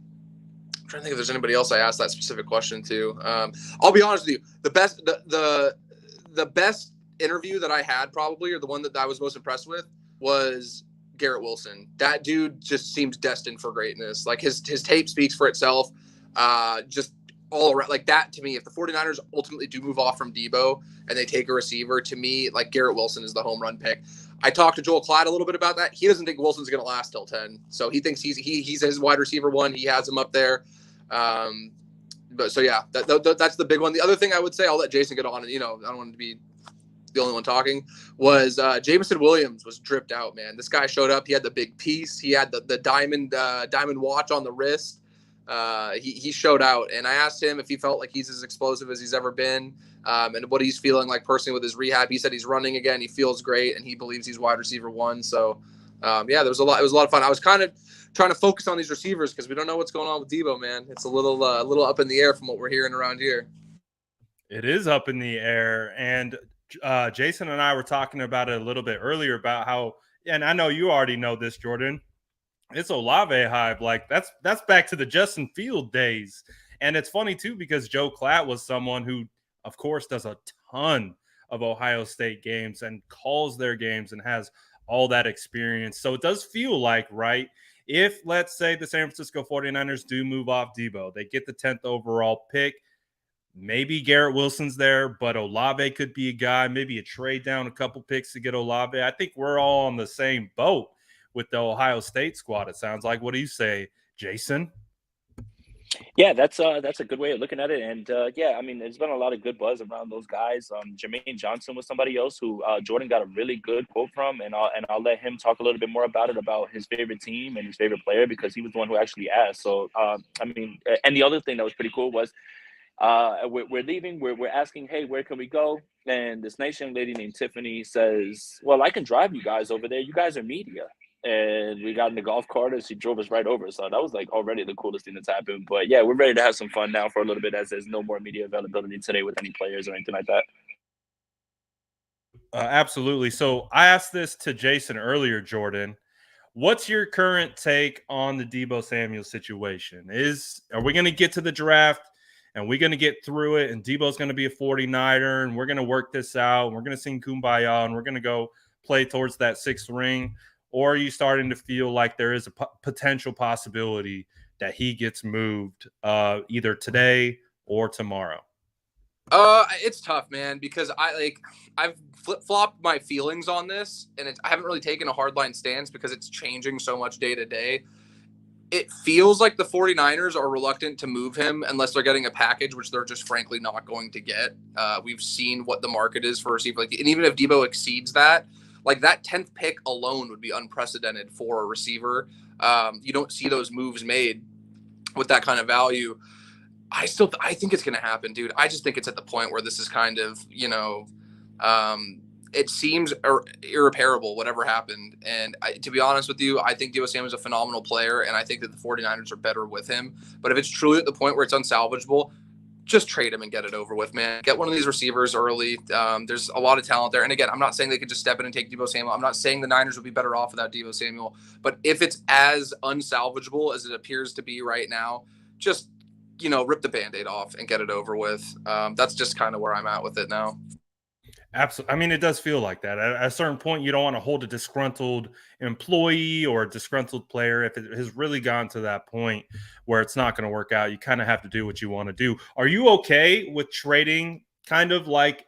trying to think if there's anybody else I asked that specific question to. I'll be honest with you. The best interview that I had probably, or the one that I was most impressed with, was Garrett Wilson. That dude just seems destined for greatness. Like his tape speaks for itself. Just all around, like that to me, if the 49ers ultimately do move off from Deebo and they take a receiver, to me, like Garrett Wilson is the home run pick. I talked to Joel Klatt a little bit about that. He doesn't think Wilson's going to last till 10. So he thinks he's his wide receiver one. He has him up there. But so yeah, that's the big one. The other thing I would say, I'll let Jason get on, and I don't want to be the only one talking, was Jameson Williams was dripped out, man. This guy showed up. He had the big piece. He had the diamond watch on the wrist. He showed out, and I asked him if he felt like he's as explosive as he's ever been, and what he's feeling like personally with his rehab. He said he's running again. He feels great, and he believes he's wide receiver one. So, there was a lot. It was a lot of fun. I was kind of trying to focus on these receivers because we don't know what's going on with Deebo, man. It's a little up in the air from what we're hearing around here. It is up in the air, and Jason and I were talking about it a little bit earlier about how, and I know you already know this, Jordan, it's Olave hype. Like that's back to the Justin Field days. And it's funny too, because Joe Klatt was someone who, of course, does a ton of Ohio State games and calls their games and has all that experience. So it does feel like, right, if let's say the San Francisco 49ers do move off Deebo, they get the 10th overall pick. Maybe Garrett Wilson's there, but Olave could be a guy. Maybe a trade down a couple picks to get Olave. I think we're all on the same boat with the Ohio State squad, it sounds like. What do you say, Jason? Yeah, that's a good way of looking at it. And yeah, I mean, there's been a lot of good buzz around those guys. Jermaine Johnson was somebody else who Jordan got a really good quote from, and I'll let him talk a little bit more about it, about his favorite team and his favorite player, because he was the one who actually asked. So I mean, and the other thing that was pretty cool was we're leaving. We're asking, hey, where can we go? And this nice young lady named Tiffany says, well, I can drive you guys over there. You guys are media. And we got in the golf cart and she drove us right over. So that was like already the coolest thing that's happened. But yeah, we're ready to have some fun now for a little bit, as there's no more media availability today with any players or anything like that. Absolutely. So I asked this to Jason earlier, Jordan. What's your current take on the Deebo Samuel situation? Are we going to get to the draft and we're going to get through it and Deebo's going to be a 49er and we're going to work this out and we're going to sing Kumbaya and we're going to go play towards that 6th ring? Or are you starting to feel like there is a potential possibility that he gets moved either today or tomorrow? It's tough, man, because I've flip-flopped my feelings on this, and I haven't really taken a hardline stance because it's changing so much day to day. It feels like the 49ers are reluctant to move him unless they're getting a package, which they're just frankly not going to get. We've seen what the market is for a receiver, and even if Deebo exceeds that, like that 10th pick alone would be unprecedented for a receiver. You don't see those moves made with that kind of value. I think it's going to happen, dude. I just think it's at the point where this is kind of, it seems irreparable, whatever happened. And to be honest with you, I think Deebo Samuel is a phenomenal player, and I think that the 49ers are better with him. But if it's truly at the point where it's unsalvageable, just trade him and get it over with, man. Get one of these receivers early. There's a lot of talent there. And again, I'm not saying they could just step in and take Deebo Samuel. I'm not saying the Niners would be better off without Deebo Samuel. But if it's as unsalvageable as it appears to be right now, just rip the Band-Aid off and get it over with. That's just kind of where I'm at with it now. Absolutely. I mean, it does feel like that. At a certain point, you don't want to hold a disgruntled employee or a disgruntled player. If it has really gone to that point where it's not going to work out, you kind of have to do what you want to do. Are you okay with trading, kind of like,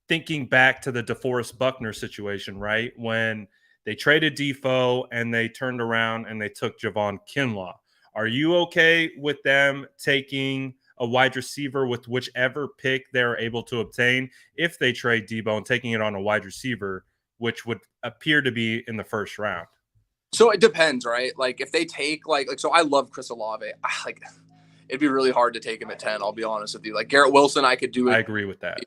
thinking back to the DeForest Buckner situation, right? When they traded Defoe and they turned around and they took Javon Kinlaw. Are you okay with them taking a wide receiver with whichever pick they're able to obtain if they trade Deebo and taking it on a wide receiver, which would appear to be in the 1st round? So it depends, right? Like if they take so I love Chris Olave. It'd be really hard to take him at 10. I'll be honest with you. Like Garrett Wilson, I could do it. I agree with that.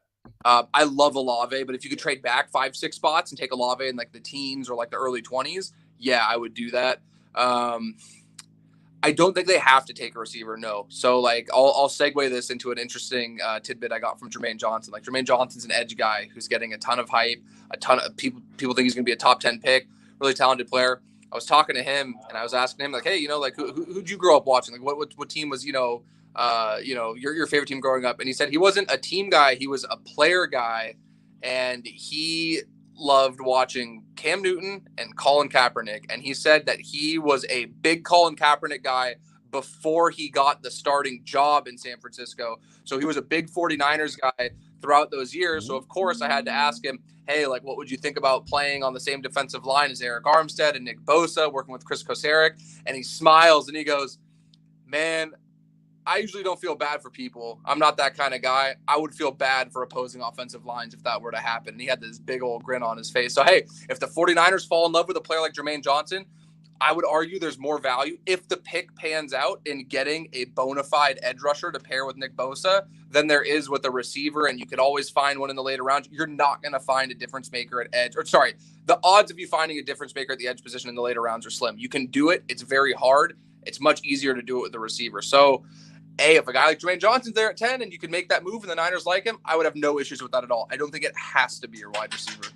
I love Olave, but if you could trade back 5-6 spots and take Olave in like the teens or like the early 20s, yeah, I would do that. I don't think they have to take a receiver, no. So, like, I'll segue this into an interesting tidbit I got from Jermaine Johnson. Like, Jermaine Johnson's an edge guy who's getting a ton of hype. A ton of people think he's going to be a top 10 pick, really talented player. I was talking to him, and I was asking him, like, hey, like, who'd you grow up watching? Like, what team was, your favorite team growing up? And he said he wasn't a team guy. He was a player guy, and he loved watching Cam Newton and Colin Kaepernick. And he said that he was a big Colin Kaepernick guy before he got the starting job in San Francisco. So he was a big 49ers guy throughout those years. So of course I had to ask him, hey, like, what would you think about playing on the same defensive line as Eric Armstead and Nick Bosa, working with Chris Kosaric? And he smiles and he goes, man, I usually don't feel bad for people. I'm not that kind of guy. I would feel bad for opposing offensive lines if that were to happen. And he had this big old grin on his face. So, hey, if the 49ers fall in love with a player like Jermaine Johnson, I would argue there's more value if the pick pans out in getting a bona fide edge rusher to pair with Nick Bosa than there is with a receiver. And you could always find one in the later rounds. You're not going to find a difference maker at edge. The odds of you finding a difference maker at the edge position in the later rounds are slim. You can do it. It's very hard. It's much easier to do it with the receiver. So, if a guy like Jermaine Johnson's there at 10 and you can make that move and the Niners like him, I would have no issues with that at all. I don't think it has to be your wide receiver.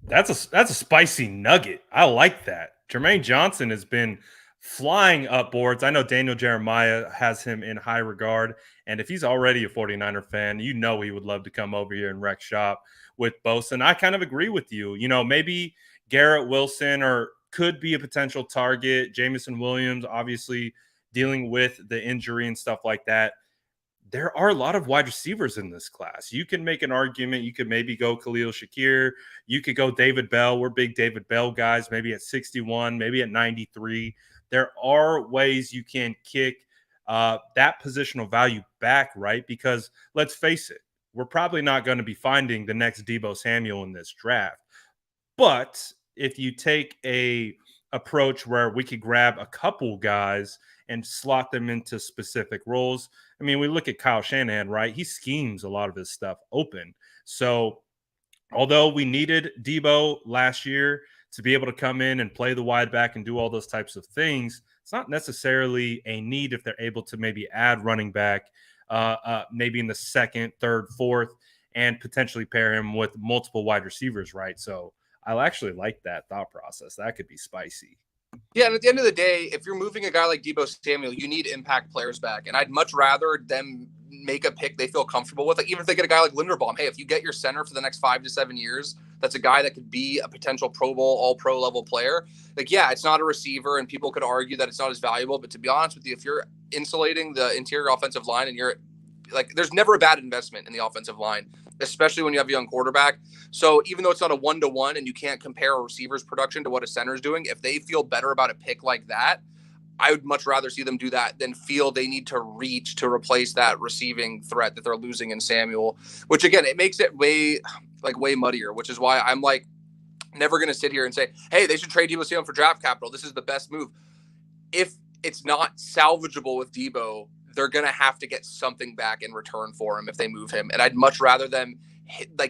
That's a spicy nugget. I like that. Jermaine Johnson has been flying up boards. I know Daniel Jeremiah has him in high regard. And if he's already a 49er fan, you know he would love to come over here and wreck shop with Bosa. And I kind of agree with you. You know, maybe Garrett Wilson or could be a potential target. Jameson Williams, obviously dealing with the injury and stuff like that. There are a lot of wide receivers in this class. You can make an argument. You could maybe go Khalil Shakir. You could go David Bell. We're big David Bell guys, maybe at 61, maybe at 93. There are ways you can kick that positional value back, right? Because let's face it, we're probably not going to be finding the next Deebo Samuel in this draft. But if you take a approach where we could grab a couple guys and slot them into specific roles. I mean, we look at Kyle Shanahan, right? He schemes a lot of his stuff open. So although we needed Deebo last year to be able to come in and play the wide back and do all those types of things, it's not necessarily a need if they're able to maybe add running back, maybe in the second, third, fourth, and potentially pair him with multiple wide receivers, right? So I actually like that thought process. That could be spicy. Yeah, and at the end of the day, if you're moving a guy like Deebo Samuel, you need impact players back. And I'd much rather them make a pick they feel comfortable with. Like, even if they get a guy like Linderbaum, hey, if you get your center for the next 5 to 7 years, that's a guy that could be a potential Pro Bowl, all-pro level player. Like, yeah, it's not a receiver, and people could argue that it's not as valuable. But to be honest with you, if you're insulating the interior offensive line and you're like, there's never a bad investment in the offensive line, especially when you have a young quarterback. So even though it's not a 1-to-1 and you can't compare a receiver's production to what a center is doing, if they feel better about a pick like that, I would much rather see them do that than feel they need to reach to replace that receiving threat that they're losing in Samuel, which again, it makes it way muddier, which is why I'm like never going to sit here and say, hey, they should trade Deebo Samuel for draft capital. This is the best move. If it's not salvageable with Deebo, they're going to have to get something back in return for him if they move him. And I'd much rather them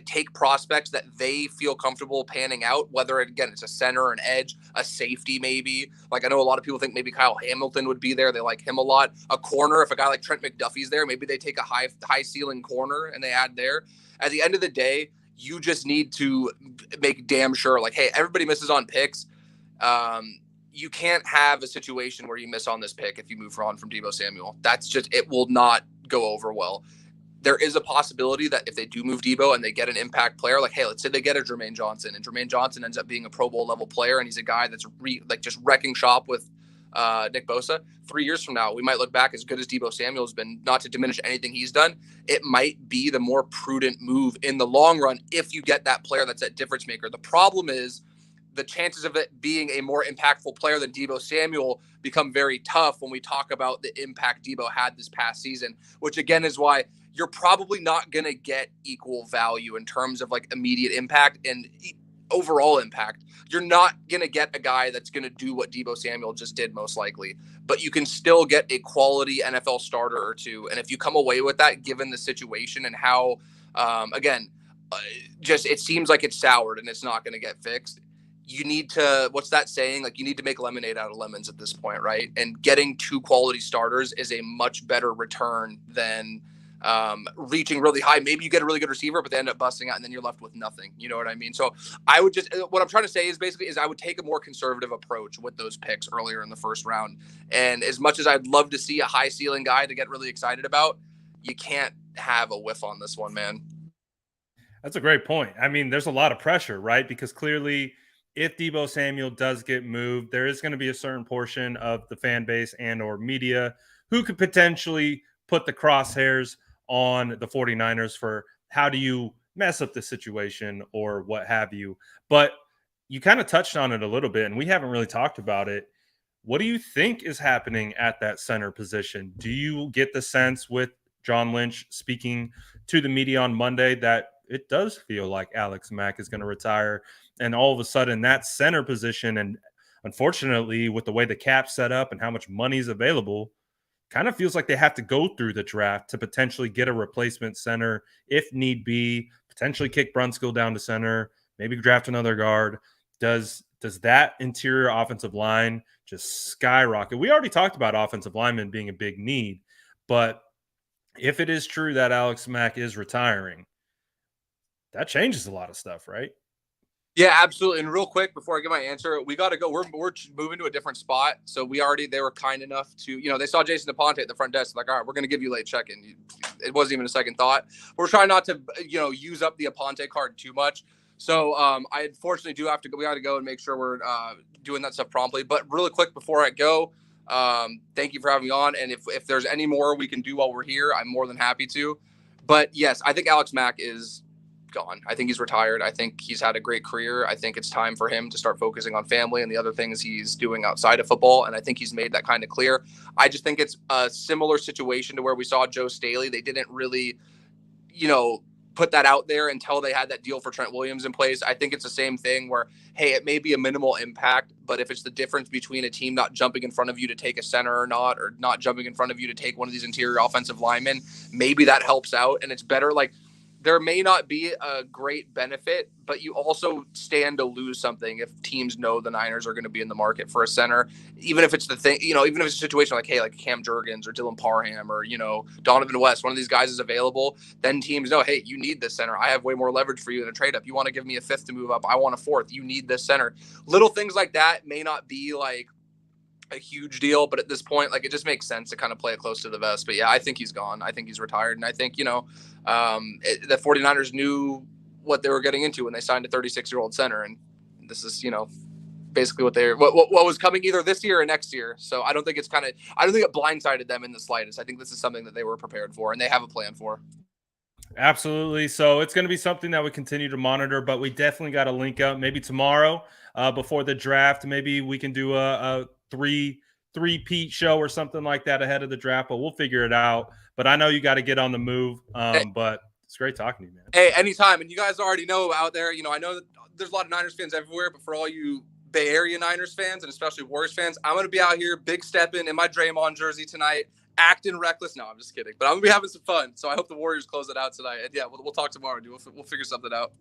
take prospects that they feel comfortable panning out, whether again, it's a center, an edge, a safety, maybe. Like, I know a lot of people think maybe Kyle Hamilton would be there. They like him a lot. A corner, if a guy like Trent McDuffie's there, maybe they take a high ceiling corner and they add there. At the end of the day, you just need to make damn sure, like, hey, everybody misses on picks. You can't have a situation where you miss on this pick if you move on from Deebo Samuel. That's just, it will not go over well. There is a possibility that if they do move Deebo and they get an impact player, like, hey, let's say they get a Jermaine Johnson, and Jermaine Johnson ends up being a Pro Bowl level player, and he's a guy that's just wrecking shop with Nick Bosa. 3 years from now, we might look back as good as Deebo Samuel has been, not to diminish anything he's done. It might be the more prudent move in the long run if you get that player that's that difference maker. The problem is, the chances of it being a more impactful player than Deebo Samuel become very tough when we talk about the impact Deebo had this past season, which again is why you're probably not going to get equal value in terms of like immediate impact and overall impact. You're not going to get a guy that's going to do what Deebo Samuel just did, most likely, but you can still get a quality NFL starter or two. And if you come away with that, given the situation and how, just it seems like it's soured and it's not going to get fixed. You need to, what's that saying? Like, you need to make lemonade out of lemons at this point, right? And getting 2 quality starters is a much better return than reaching really high. Maybe you get a really good receiver, but they end up busting out and then you're left with nothing. You know what I mean? So I would just, what I'm trying to say is basically I would take a more conservative approach with those picks earlier in the first round. And as much as I'd love to see a high ceiling guy to get really excited about, you can't have a whiff on this one, man. That's a great point. I mean, there's a lot of pressure, right? Because clearly, if Deebo Samuel does get moved, there is going to be a certain portion of the fan base and or media who could potentially put the crosshairs on the 49ers for how do you mess up the situation or what have you. But you kind of touched on it a little bit, and we haven't really talked about it. What do you think is happening at that center position? Do you get the sense with John Lynch speaking to the media on Monday that it does feel like Alex Mack is going to retire, and all of a sudden that center position, and unfortunately with the way the cap's set up and how much money is available, kind of feels like they have to go through the draft to potentially get a replacement center if need be, potentially kick Brunskill down to center, maybe draft another guard. Does that interior offensive line just skyrocket? We already talked about offensive linemen being a big need, but if it is true that Alex Mack is retiring, that changes a lot of stuff, right? Yeah, absolutely. And real quick, before I give my answer, we got to go. We're moving to a different spot. So they were kind enough to, they saw Jason DePonte at the front desk. Like, all right, we're going to give you late check-in. It wasn't even a second thought. We're trying not to, use up the Aponte card too much. So I unfortunately do have to go. We got to go and make sure we're doing that stuff promptly. But really quick before I go, thank you for having me on. And if there's any more we can do while we're here, I'm more than happy to. But yes, I think Alex Mack is gone. I think he's retired. I think he's had a great career. I think it's time for him to start focusing on family and the other things he's doing outside of football. And I think he's made that kind of clear. I just think it's a similar situation to where we saw Joe Staley. They didn't really, put that out there until they had that deal for Trent Williams in place. I think it's the same thing where, hey, it may be a minimal impact, but if it's the difference between a team not jumping in front of you to take a center or not jumping in front of you to take one of these interior offensive linemen, maybe that helps out. And it's better. Like, there may not be a great benefit, but you also stand to lose something if teams know the Niners are going to be in the market for a center, even if it's the thing, even if it's a situation like, hey, like Cam Jurgens or Dylan Parham or, Donovan West, one of these guys is available, then teams know, hey, you need this center. I have way more leverage for you in a trade up. You want to give me a fifth to move up. I want a fourth. You need this center. Little things like that may not be like a huge deal, but at this point, like, it just makes sense to kind of play it close to the vest. But yeah, I think he's gone. I think he's retired. And I think, the 49ers knew what they were getting into when they signed a 36-year-old center. And this is, basically what was coming either this year or next year. So I don't think it blindsided them in the slightest. I think this is something that they were prepared for and they have a plan for. Absolutely. So it's going to be something that we continue to monitor, but we definitely got to link up maybe tomorrow before the draft. Maybe we can do a three-peat show or something like that ahead of the draft, but we'll figure it out. But I know you got to get on the move. But it's great talking to you, man. Hey, anytime. And you guys already know out there, I know that there's a lot of Niners fans everywhere, but for all you Bay Area Niners fans and especially Warriors fans, I'm going to be out here big stepping in my Draymond jersey tonight, acting reckless. No, I'm just kidding. But I'm going to be having some fun. So I hope the Warriors close it out tonight. And yeah, we'll talk tomorrow, dude. We'll figure something out.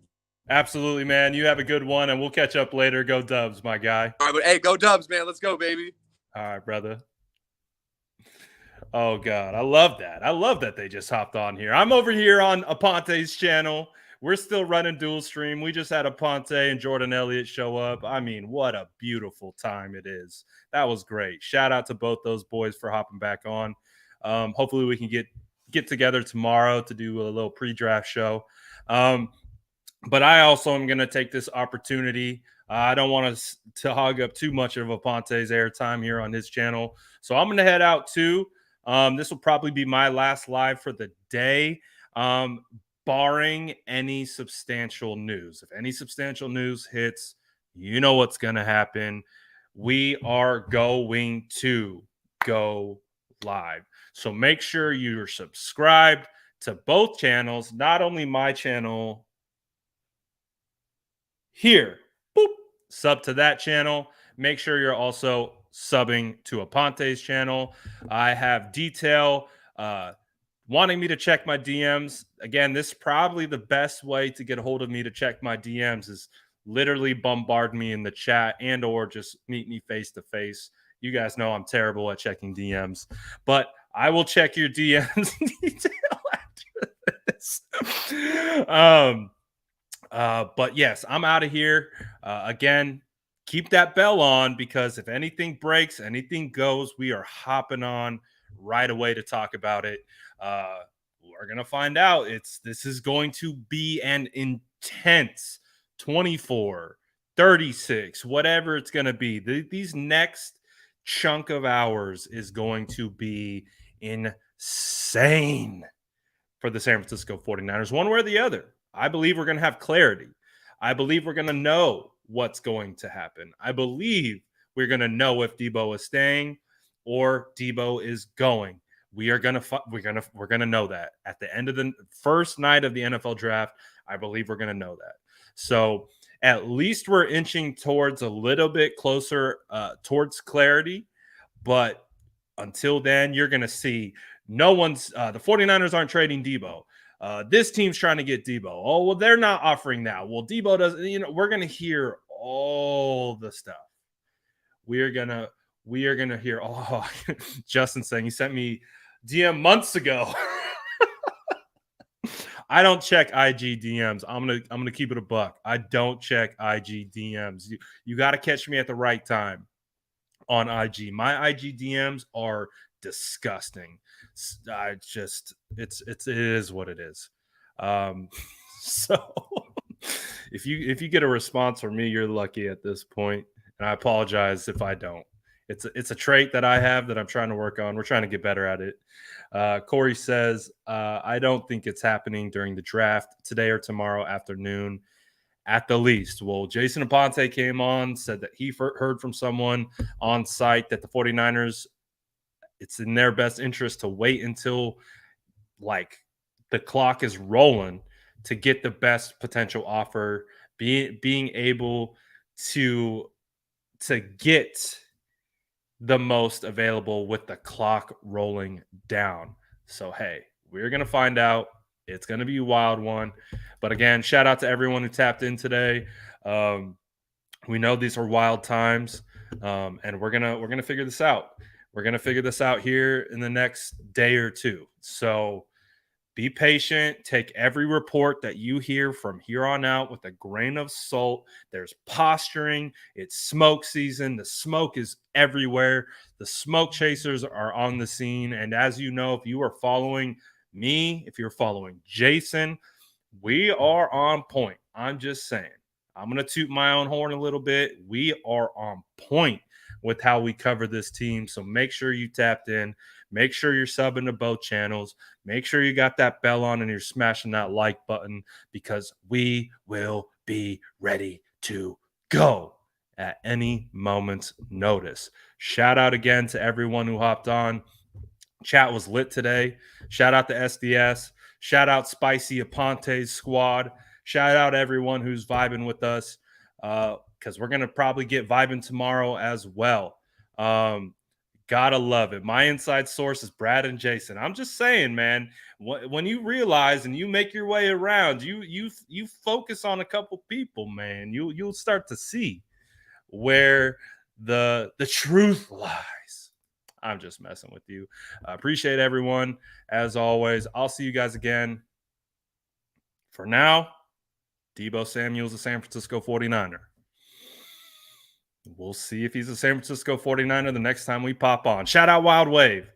Absolutely, man. You have a good one, and we'll catch up later. Go Dubs, my guy. All right, but hey, go Dubs, man. Let's go, baby. All right, brother. Oh, God. I love that. I love that they just hopped on here. I'm over here on Aponte's channel. We're still running dual stream. We just had Aponte and Jordan Elliott show up. I mean, what a beautiful time it is. That was great. Shout out to both those boys for hopping back on. Hopefully we can get together tomorrow to do a little pre-draft show. But I also am going to take this opportunity. I don't want to hog up too much of Aponte's airtime here on his channel. So I'm going to head out too. This will probably be my last live for the day. Barring any substantial news. If any substantial news hits, you know what's going to happen. We are going to go live. So make sure you're subscribed to both channels, not only my channel here. Boop. Sub to that channel. Make sure you're also subbing to Aponte's channel. I have detail wanting me to check my DMs. Again, this is probably the best way to get a hold of me to check my DMs is literally bombard me in the chat and or just meet me face to face. You guys know I'm terrible at checking DMs, but I will check your DMs in detail after this. But yes, I'm out of here. Again, keep that bell on because if anything breaks, anything goes, we are hopping on right away to talk about it. We're gonna find out. This is going to be an intense 24, 36, whatever it's gonna be. These next chunk of hours is going to be insane for the San Francisco 49ers, one way or the other. I believe we're going to have clarity. I believe we're going to know what's going to happen. I believe we're going to know if Deebo is staying or Deebo is going. We're going to know that at the end of the first night of the NFL draft. I believe we're going to know that. So at least we're inching towards a little bit closer towards clarity. But until then, you're going to see no one's the 49ers aren't trading Deebo. This team's trying to get Deebo. Oh, well, they're not offering that. Well, Deebo doesn't, we're going to hear all the stuff. We are going to hear, oh, Justin saying he sent me DM months ago. I don't check IG DMs. I'm gonna keep it a buck. I don't check IG DMs. You got to catch me at the right time on IG. My IG DMs are disgusting. It is what it is. So if you get a response from me, you're lucky at this point, and I apologize if I don't. It's a trait that I have that I'm trying to work on. We're trying to get better at it. Corey says, I don't think it's happening during the draft today or tomorrow afternoon at the least. Well, Jason Aponte came on, said that he heard from someone on site that the 49ers, it's in their best interest to wait until like the clock is rolling to get the best potential offer, being able to get the most available with the clock rolling down. So, hey, we're going to find out. It's going to be a wild one. But again, shout out to everyone who tapped in today. We know these are wild times, and we're gonna figure this out. We're gonna figure this out here in the next day or two. So be patient. Take every report that you hear from here on out with a grain of salt. There's posturing. It's smoke season. The smoke is everywhere. The smoke chasers are on the scene. And as you know, if you are following me, if you're following Jason, we are on point. I'm just saying. I'm going to toot my own horn a little bit. We are on point with how we cover this team. So make sure you tapped in. Make sure you're subbing to both channels. Make sure you got that bell on and you're smashing that like button because we will be ready to go at any moment's notice. Shout out again to everyone who hopped on. Chat was lit today. Shout out to SDS. Shout out Spicy Aponte's squad. Shout out everyone who's vibing with us because we're going to probably get vibing tomorrow as well. Gotta love it. My inside source is Brad and Jason. I'm just saying, man, when you realize and you make your way around, you focus on a couple people, man, you'll start to see where the truth lies. I'm just messing with you. I appreciate everyone. As always, I'll see you guys again. For now, Deebo Samuel's a San Francisco 49er. We'll see if he's a San Francisco 49er the next time we pop on. Shout out Wild Wave.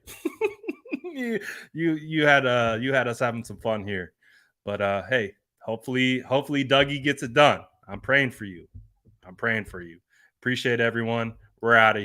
you had us having some fun here. But hey, hopefully Dougie gets it done. I'm praying for you. Appreciate everyone. We're out of here.